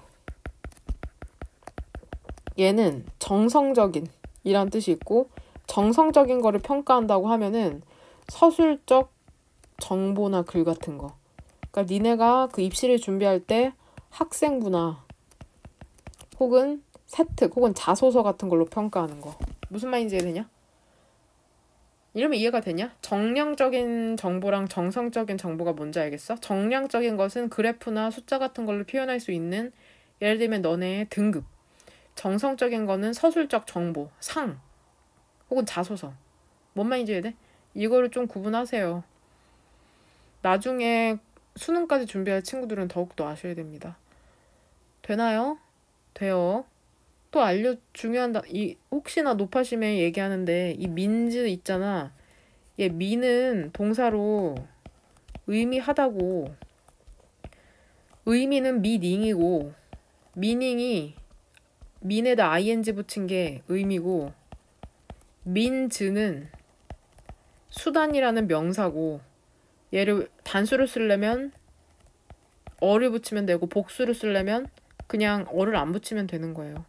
얘는 정성적인 이란 뜻이 있고 정성적인 거를 평가한다고 하면은 서술적 정보나 글 같은 거. 그러니까 니네가 그 입시를 준비할 때 학생부나 혹은 세특 혹은 자소서 같은 걸로 평가하는 거. 무슨 말인지 이해되냐? 이러면 이해가 되냐? 정량적인 정보랑 정성적인 정보가 뭔지 알겠어? 정량적인 것은 그래프나 숫자 같은 걸로 표현할 수 있는 예를 들면 너네의 등급. 정성적인 거는 서술적 정보, 상 혹은 자소서 뭔 말인지 이해돼? 이거를 좀 구분하세요. 나중에 수능까지 준비할 친구들은 더욱더 아셔야 됩니다. 되나요? 돼요. 또 중요한 혹시나 높아심에 얘기하는데 이 민즈 있잖아. 얘 미는 동사로 의미하다고, 의미는 미닝이고, 미닝이 민에다 ing 붙인 게 의미고, 민즈는 수단이라는 명사고, 얘를 단수를 쓰려면 어를 붙이면 되고, 복수를 쓰려면 그냥 어를 안 붙이면 되는 거예요.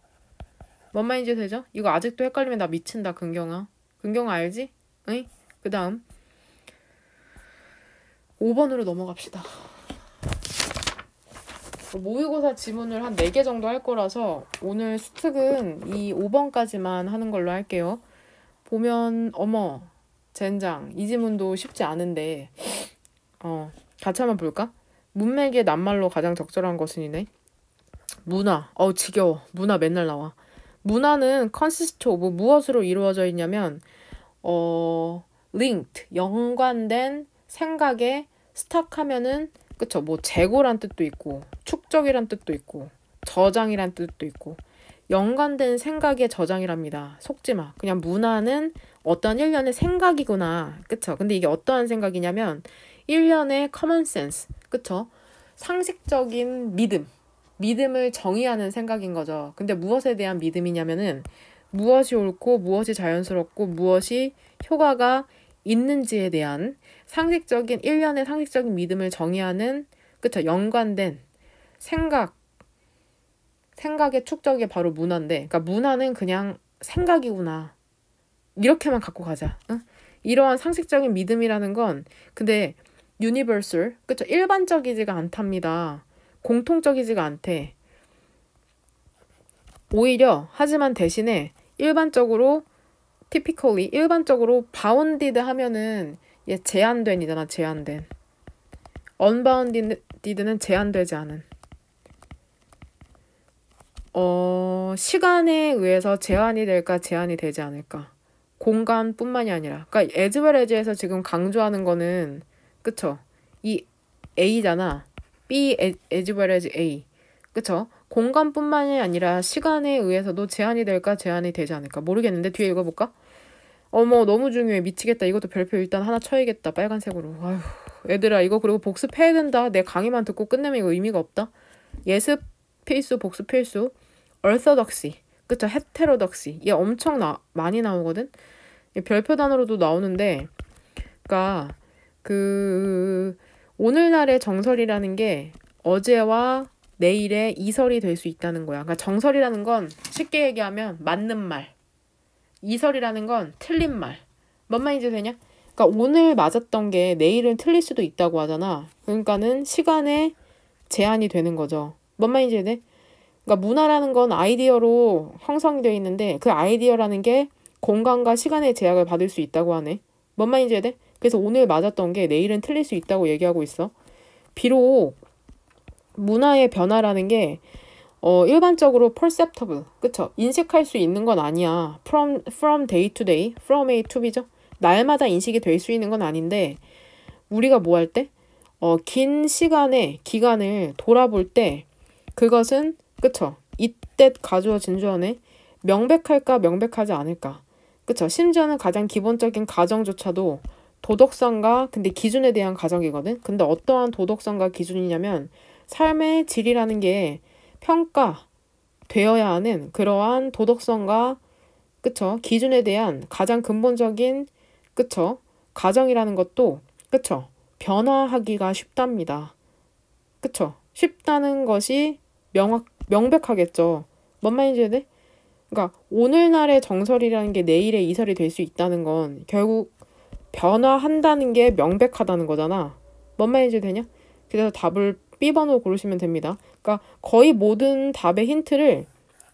뭔 말인지 되죠? 이거 아직도 헷갈리면 나 미친다, 근경아. 근경아 알지? 응? 그 다음 5번으로 넘어갑시다. 모의고사 지문을 한 4개 정도 할 거라서 오늘 수특은 이 5번까지만 하는 걸로 할게요. 보면 어머 젠장 이 지문도 쉽지 않은데 같이 한번 볼까? 문맥의 낱말로 가장 적절한 것은이네. 문화. 지겨워. 문화 맨날 나와. 문화는 consist of 무엇으로 이루어져 있냐면 linked 연관된 생각에 stuck 하면은 그쵸 뭐 재고란 뜻도 있고 축적이란 뜻도 있고 저장이란 뜻도 있고 연관된 생각의 저장이랍니다. 속지마. 그냥 문화는 어떤 일련의 생각이구나. 그쵸? 근데 이게 어떠한 생각이냐면 일련의 common sense. 그쵸? 상식적인 믿음을 정의하는 생각인 거죠. 근데 무엇에 대한 믿음이냐면은 무엇이 옳고 무엇이 자연스럽고 무엇이 효과가 있는지에 대한 일련의 상식적인 믿음을 정의하는 그쵸 연관된 생각의 축적이 바로 문화인데, 그러니까 문화는 그냥 생각이구나 이렇게만 갖고 가자. 응? 이러한 상식적인 믿음이라는 건 근데 universal 그쵸 일반적이지가 않답니다. 공통적이지가 않대. 오히려 하지만 대신에 typically 일반적으로 bounded 하면은 얘 제한된이잖아. 제한된. unbounded는 제한되지 않은. 시간에 의해서 제한이 될까 제한이 되지 않을까. 공간뿐만이 아니라. 그러니까 as well as에서 지금 강조하는 거는 그쵸? 이 A잖아. B as well as A. 그쵸? 공간뿐만이 아니라 시간에 의해서도 제한이 될까 제한이 되지 않을까. 모르겠는데 뒤에 읽어볼까? 어머 너무 중요해. 미치겠다. 이것도 별표 일단 하나 쳐야겠다. 빨간색으로. 아휴 얘들아 이거 그리고 복습해야 된다. 내 강의만 듣고 끝내면 이거 의미가 없다. 예습 필수 복습 필수. orthodoxy. 그쵸? heterodoxy. 얘 엄청 많이 나오거든? 별표 단어로도 나오는데 그니까 오늘날의 정설이라는 게 어제와 내일의 이설이 될 수 있다는 거야. 그러니까 정설이라는 건 쉽게 얘기하면 맞는 말. 이설이라는 건 틀린 말. 뭔 말인지 되냐? 그러니까 오늘 맞았던 게 내일은 틀릴 수도 있다고 하잖아. 그러니까는 시간에 제한이 되는 거죠. 뭔 말인지 돼? 그러니까 문화라는 건 아이디어로 형성이 되어 있는데 그 아이디어라는 게 공간과 시간의 제약을 받을 수 있다고 하네. 뭔 말인지 돼? 그래서 오늘 맞았던 게 내일은 틀릴 수 있다고 얘기하고 있어. 비록 문화의 변화라는 게 일반적으로 perceptible, 그쵸? 인식할 수 있는 건 아니야. from day to day, from A to B죠? 날마다 인식이 될 수 있는 건 아닌데 우리가 뭐 할 때? 긴 기간을 돌아볼 때 그것은 그쵸? 이때 가주어진 주어네. 명백할까 명백하지 않을까. 그쵸? 심지어는 가장 기본적인 가정조차도 도덕성과 근데 기준에 대한 가정이거든. 근데 어떠한 도덕성과 기준이냐면 삶의 질이라는 게 평가되어야 하는 그러한 도덕성과 그쵸? 기준에 대한 가장 근본적인 그쵸? 가정이라는 것도 그쵸? 변화하기가 쉽답니다. 그쵸? 쉽다는 것이 명백하겠죠. 뭔 말인지 돼? 그러니까 오늘날의 정설이라는 게 내일의 이설이 될 수 있다는 건 결국 변화한다는 게 명백하다는 거잖아. 뭔 말인지 되냐? 그래서 답을 B번으로 고르시면 됩니다. 그러니까 거의 모든 답의 힌트를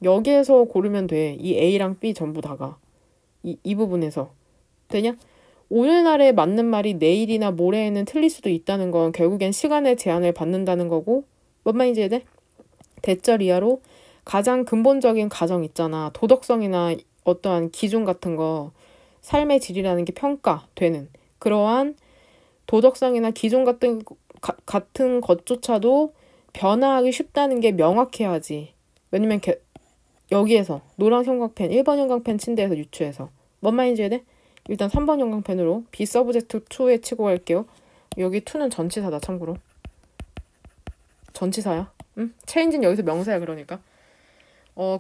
여기에서 고르면 돼. 이 A랑 B 전부 다가. 이 부분에서. 되냐? 오늘날에 맞는 말이 내일이나 모레에는 틀릴 수도 있다는 건 결국엔 시간의 제한을 받는다는 거고 뭔 말인지 돼? 대절 이하로 가장 근본적인 가정 있잖아. 도덕성이나 어떠한 기준 같은 거. 삶의 질이라는 게 평가되는 그러한 도덕성이나 기존 같은 것조차도 변화하기 쉽다는 게 명확해야지. 왜냐면 여기에서 노란 형광펜, 1번 형광펜 침대에서 유추해서 뭔 말인지 해야 돼? 일단 3번 형광펜으로 be subject to에 치고 갈게요. 여기 to는 전치사다 참고로. 전치사야. 응? change는 여기서 명사야 그러니까.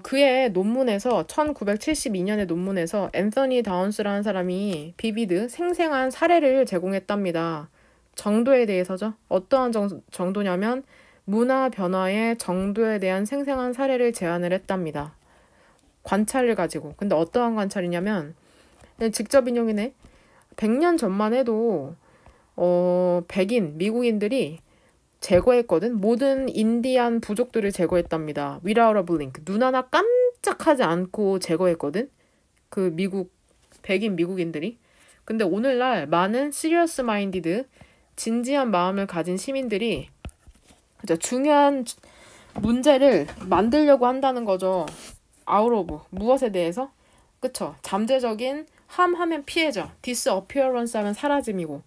그의 논문에서 1972년의 논문에서 앤서니 다운스라는 사람이 비비드 생생한 사례를 제공했답니다. 정도에 대해서죠. 어떠한 정도냐면 문화 변화의 정도에 대한 생생한 사례를 제안을 했답니다. 관찰을 가지고. 근데 어떠한 관찰이냐면 직접 인용이네. 100년 전만 해도 백인, 미국인들이 제거했거든. 모든 인디안 부족들을 제거했답니다. Without a blink. 눈 하나 깜짝하지 않고 제거했거든. 그 백인 미국인들이. 근데 오늘날 많은 serious minded, 진지한 마음을 가진 시민들이 중요한 문제를 만들려고 한다는 거죠. out of. 무엇에 대해서? 그쵸. 잠재적인 함하면 피해자. disappearance 하면 사라짐이고.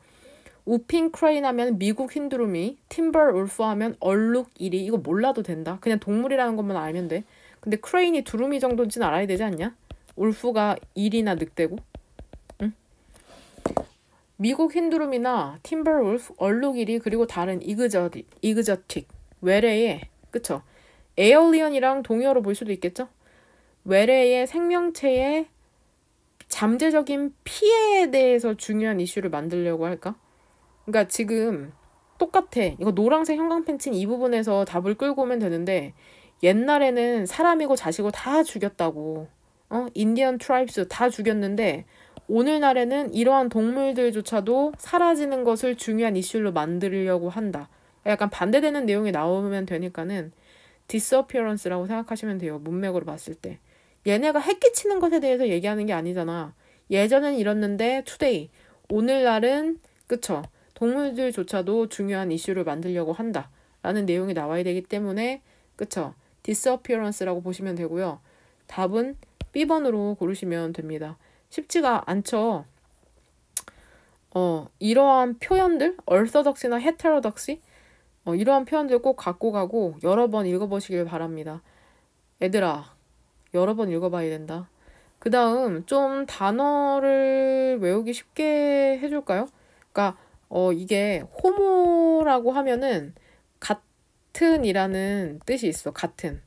우핀 크레인 하면 미국 흰두루미, 팀벌 울프 하면 얼룩 이리. 이거 몰라도 된다. 그냥 동물이라는 것만 알면 돼. 근데 크레인이 두루미 정도인지는 알아야 되지 않냐? 울프가 이리나 늑대고. 응? 미국 흰두루미나 팀벌 울프, 얼룩 이리 그리고 다른 이그저틱 외래의 그쵸? 에얼리언이랑 동의어로 볼 수도 있겠죠? 외래의 생명체의 잠재적인 피해에 대해서 중요한 이슈를 만들려고 할까? 그러니까 지금 똑같아. 이거 노란색 형광펜 친 이 부분에서 답을 끌고 오면 되는데 옛날에는 사람이고 자식이고 다 죽였다고. 인디언 트라이브스 다 죽였는데 오늘날에는 이러한 동물들조차도 사라지는 것을 중요한 이슈로 만들려고 한다. 약간 반대되는 내용이 나오면 되니까는 disappearance라고 생각하시면 돼요. 문맥으로 봤을 때. 얘네가 해끼치는 것에 대해서 얘기하는 게 아니잖아. 예전엔 이랬는데 today. 오늘날은 그쵸. 동물들조차도 중요한 이슈를 만들려고 한다. 라는 내용이 나와야 되기 때문에 그쵸. disappearance라고 보시면 되고요. 답은 B번으로 고르시면 됩니다. 쉽지가 않죠. 이러한 표현들, orthodoxy나 heterodoxy 이러한 표현들 꼭 갖고 가고 여러 번 읽어보시길 바랍니다. 얘들아, 여러 번 읽어봐야 된다. 그 다음 좀 단어를 외우기 쉽게 해줄까요? 그러니까 이게 호모라고 하면은 같은이라는 뜻이 있어. 같은.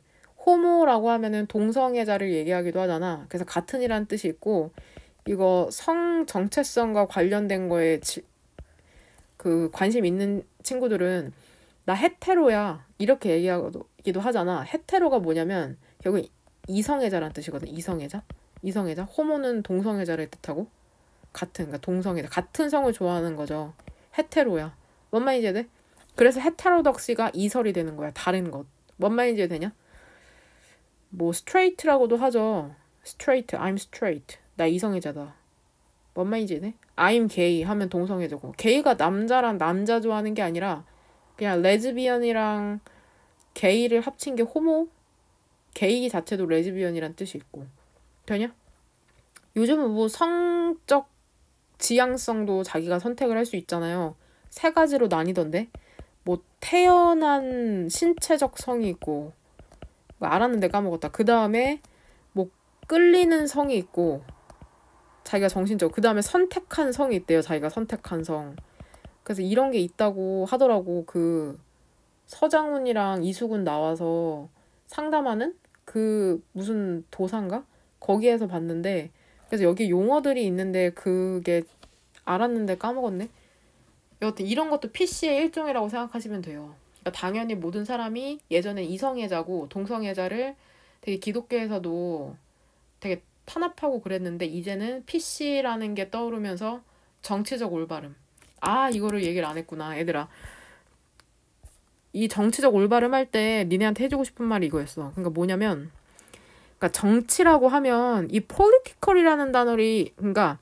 호모라고 하면은 동성애자를 얘기하기도 하잖아. 그래서 같은이라는 뜻이 있고 이거 성 정체성과 관련된 거에 그 관심 있는 친구들은 나 헤테로야 이렇게 얘기하기도 하잖아. 헤테로가 뭐냐면 결국 이성애자란 뜻이거든. 이성애자. 호모는 동성애자를 뜻하고 같은, 그러니까 동성애자. 같은 성을 좋아하는 거죠. 헤테로야. 뭔 말인지 돼? 그래서 헤테로덕시가 이설이 되는 거야. 다른 것. 뭔 말인지 되냐? 뭐 스트레이트라고도 하죠. 스트레이트. I'm straight. 나 이성애자다. 뭔 말인지 돼? I'm gay 하면 동성애자고. 게이가 남자랑 남자 좋아하는 게 아니라 그냥 레즈비언이랑 게이를 합친 게 호모? 게이 자체도 레즈비언이란 뜻이 있고. 되냐? 요즘은 뭐 성적 지향성도 자기가 선택을 할 수 있잖아요. 3가지로 나뉘던데. 뭐 태어난 신체적 성이 있고 뭐 알았는데 까먹었다. 그 다음에 뭐 끌리는 성이 있고 자기가 정신적. 그 다음에 선택한 성이 있대요. 자기가 선택한 성. 그래서 이런 게 있다고 하더라고. 그 서장훈이랑 이수근 나와서 상담하는 그 무슨 도사인가? 거기에서 봤는데 그래서 여기 용어들이 있는데 그게 알았는데 까먹었네. 여하튼 이런 것도 PC의 일종이라고 생각하시면 돼요. 그러니까 당연히 모든 사람이 예전에 이성애자고 동성애자를 되게 기독교에서도 되게 탄압하고 그랬는데 이제는 PC라는 게 떠오르면서 정치적 올바름. 이거를 얘기를 안 했구나. 얘들아. 이 정치적 올바름 할 때 니네한테 해주고 싶은 말이 이거였어. 그러니까 뭐냐면 그러니까 정치라고 하면 이 political이라는 단어를 그러니까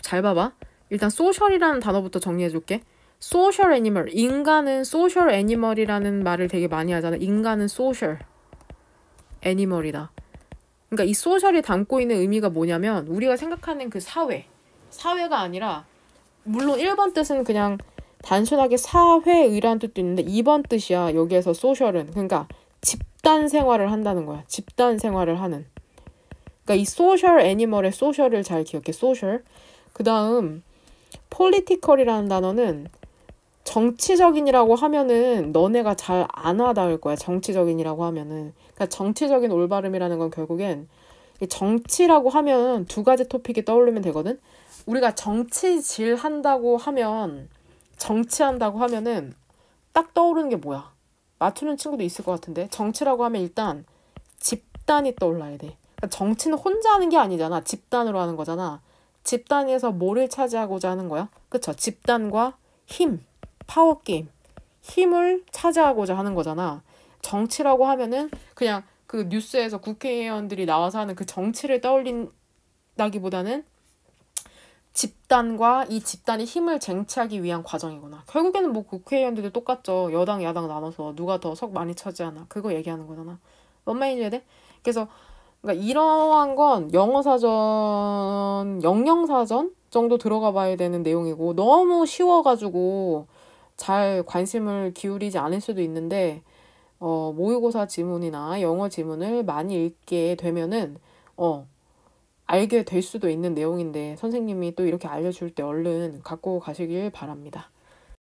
잘 봐봐. 일단 social이라는 단어부터 정리해줄게. social animal. 인간은 social animal이라는 말을 되게 많이 하잖아. 인간은 social animal이다. 그러니까 이 소셜이 담고 있는 의미가 뭐냐면 우리가 생각하는 그 사회가 아니라 물론 1번 뜻은 그냥 단순하게 사회의라는 뜻도 있는데 2번 뜻이야. 여기에서 소셜은 그러니까 집단 생활을 한다는 거야. 집단 생활을 하는. 그러니까 이 소셜 애니멀의 소셜을 잘 기억해. 소셜. 그 다음 political이라는 단어는 정치적인이라고 하면은 너네가 잘 안 와닿을 거야. 정치적인이라고 하면은. 그러니까 정치적인 올바름이라는 건 결국엔 정치라고 하면 두 가지 토픽이 떠오르면 되거든. 우리가 정치한다고 하면은 딱 떠오르는 게 뭐야? 맞추는 친구도 있을 것 같은데. 정치라고 하면 일단 집단이 떠올라야 돼. 그러니까 정치는 혼자 하는 게 아니잖아. 집단으로 하는 거잖아. 집단에서 뭐를 차지하고자 하는 거야? 그쵸? 집단과 힘, 파워게임. 힘을 차지하고자 하는 거잖아. 정치라고 하면은 그냥 그 뉴스에서 국회의원들이 나와서 하는 그 정치를 떠올린다기보다는 집단과 이 집단이 힘을 쟁취하기 위한 과정이구나. 결국에는 뭐 국회의원들도 똑같죠. 여당, 야당 나눠서 누가 더 석 많이 차지하나. 그거 얘기하는 거잖아. 뭔 말인지 돼? 그래서 그러니까 이러한 건 영어사전, 영영사전 정도 들어가 봐야 되는 내용이고 너무 쉬워가지고 잘 관심을 기울이지 않을 수도 있는데 모의고사 지문이나 영어 지문을 많이 읽게 되면은 알게 될 수도 있는 내용인데 선생님이 또 이렇게 알려줄 때 얼른 갖고 가시길 바랍니다.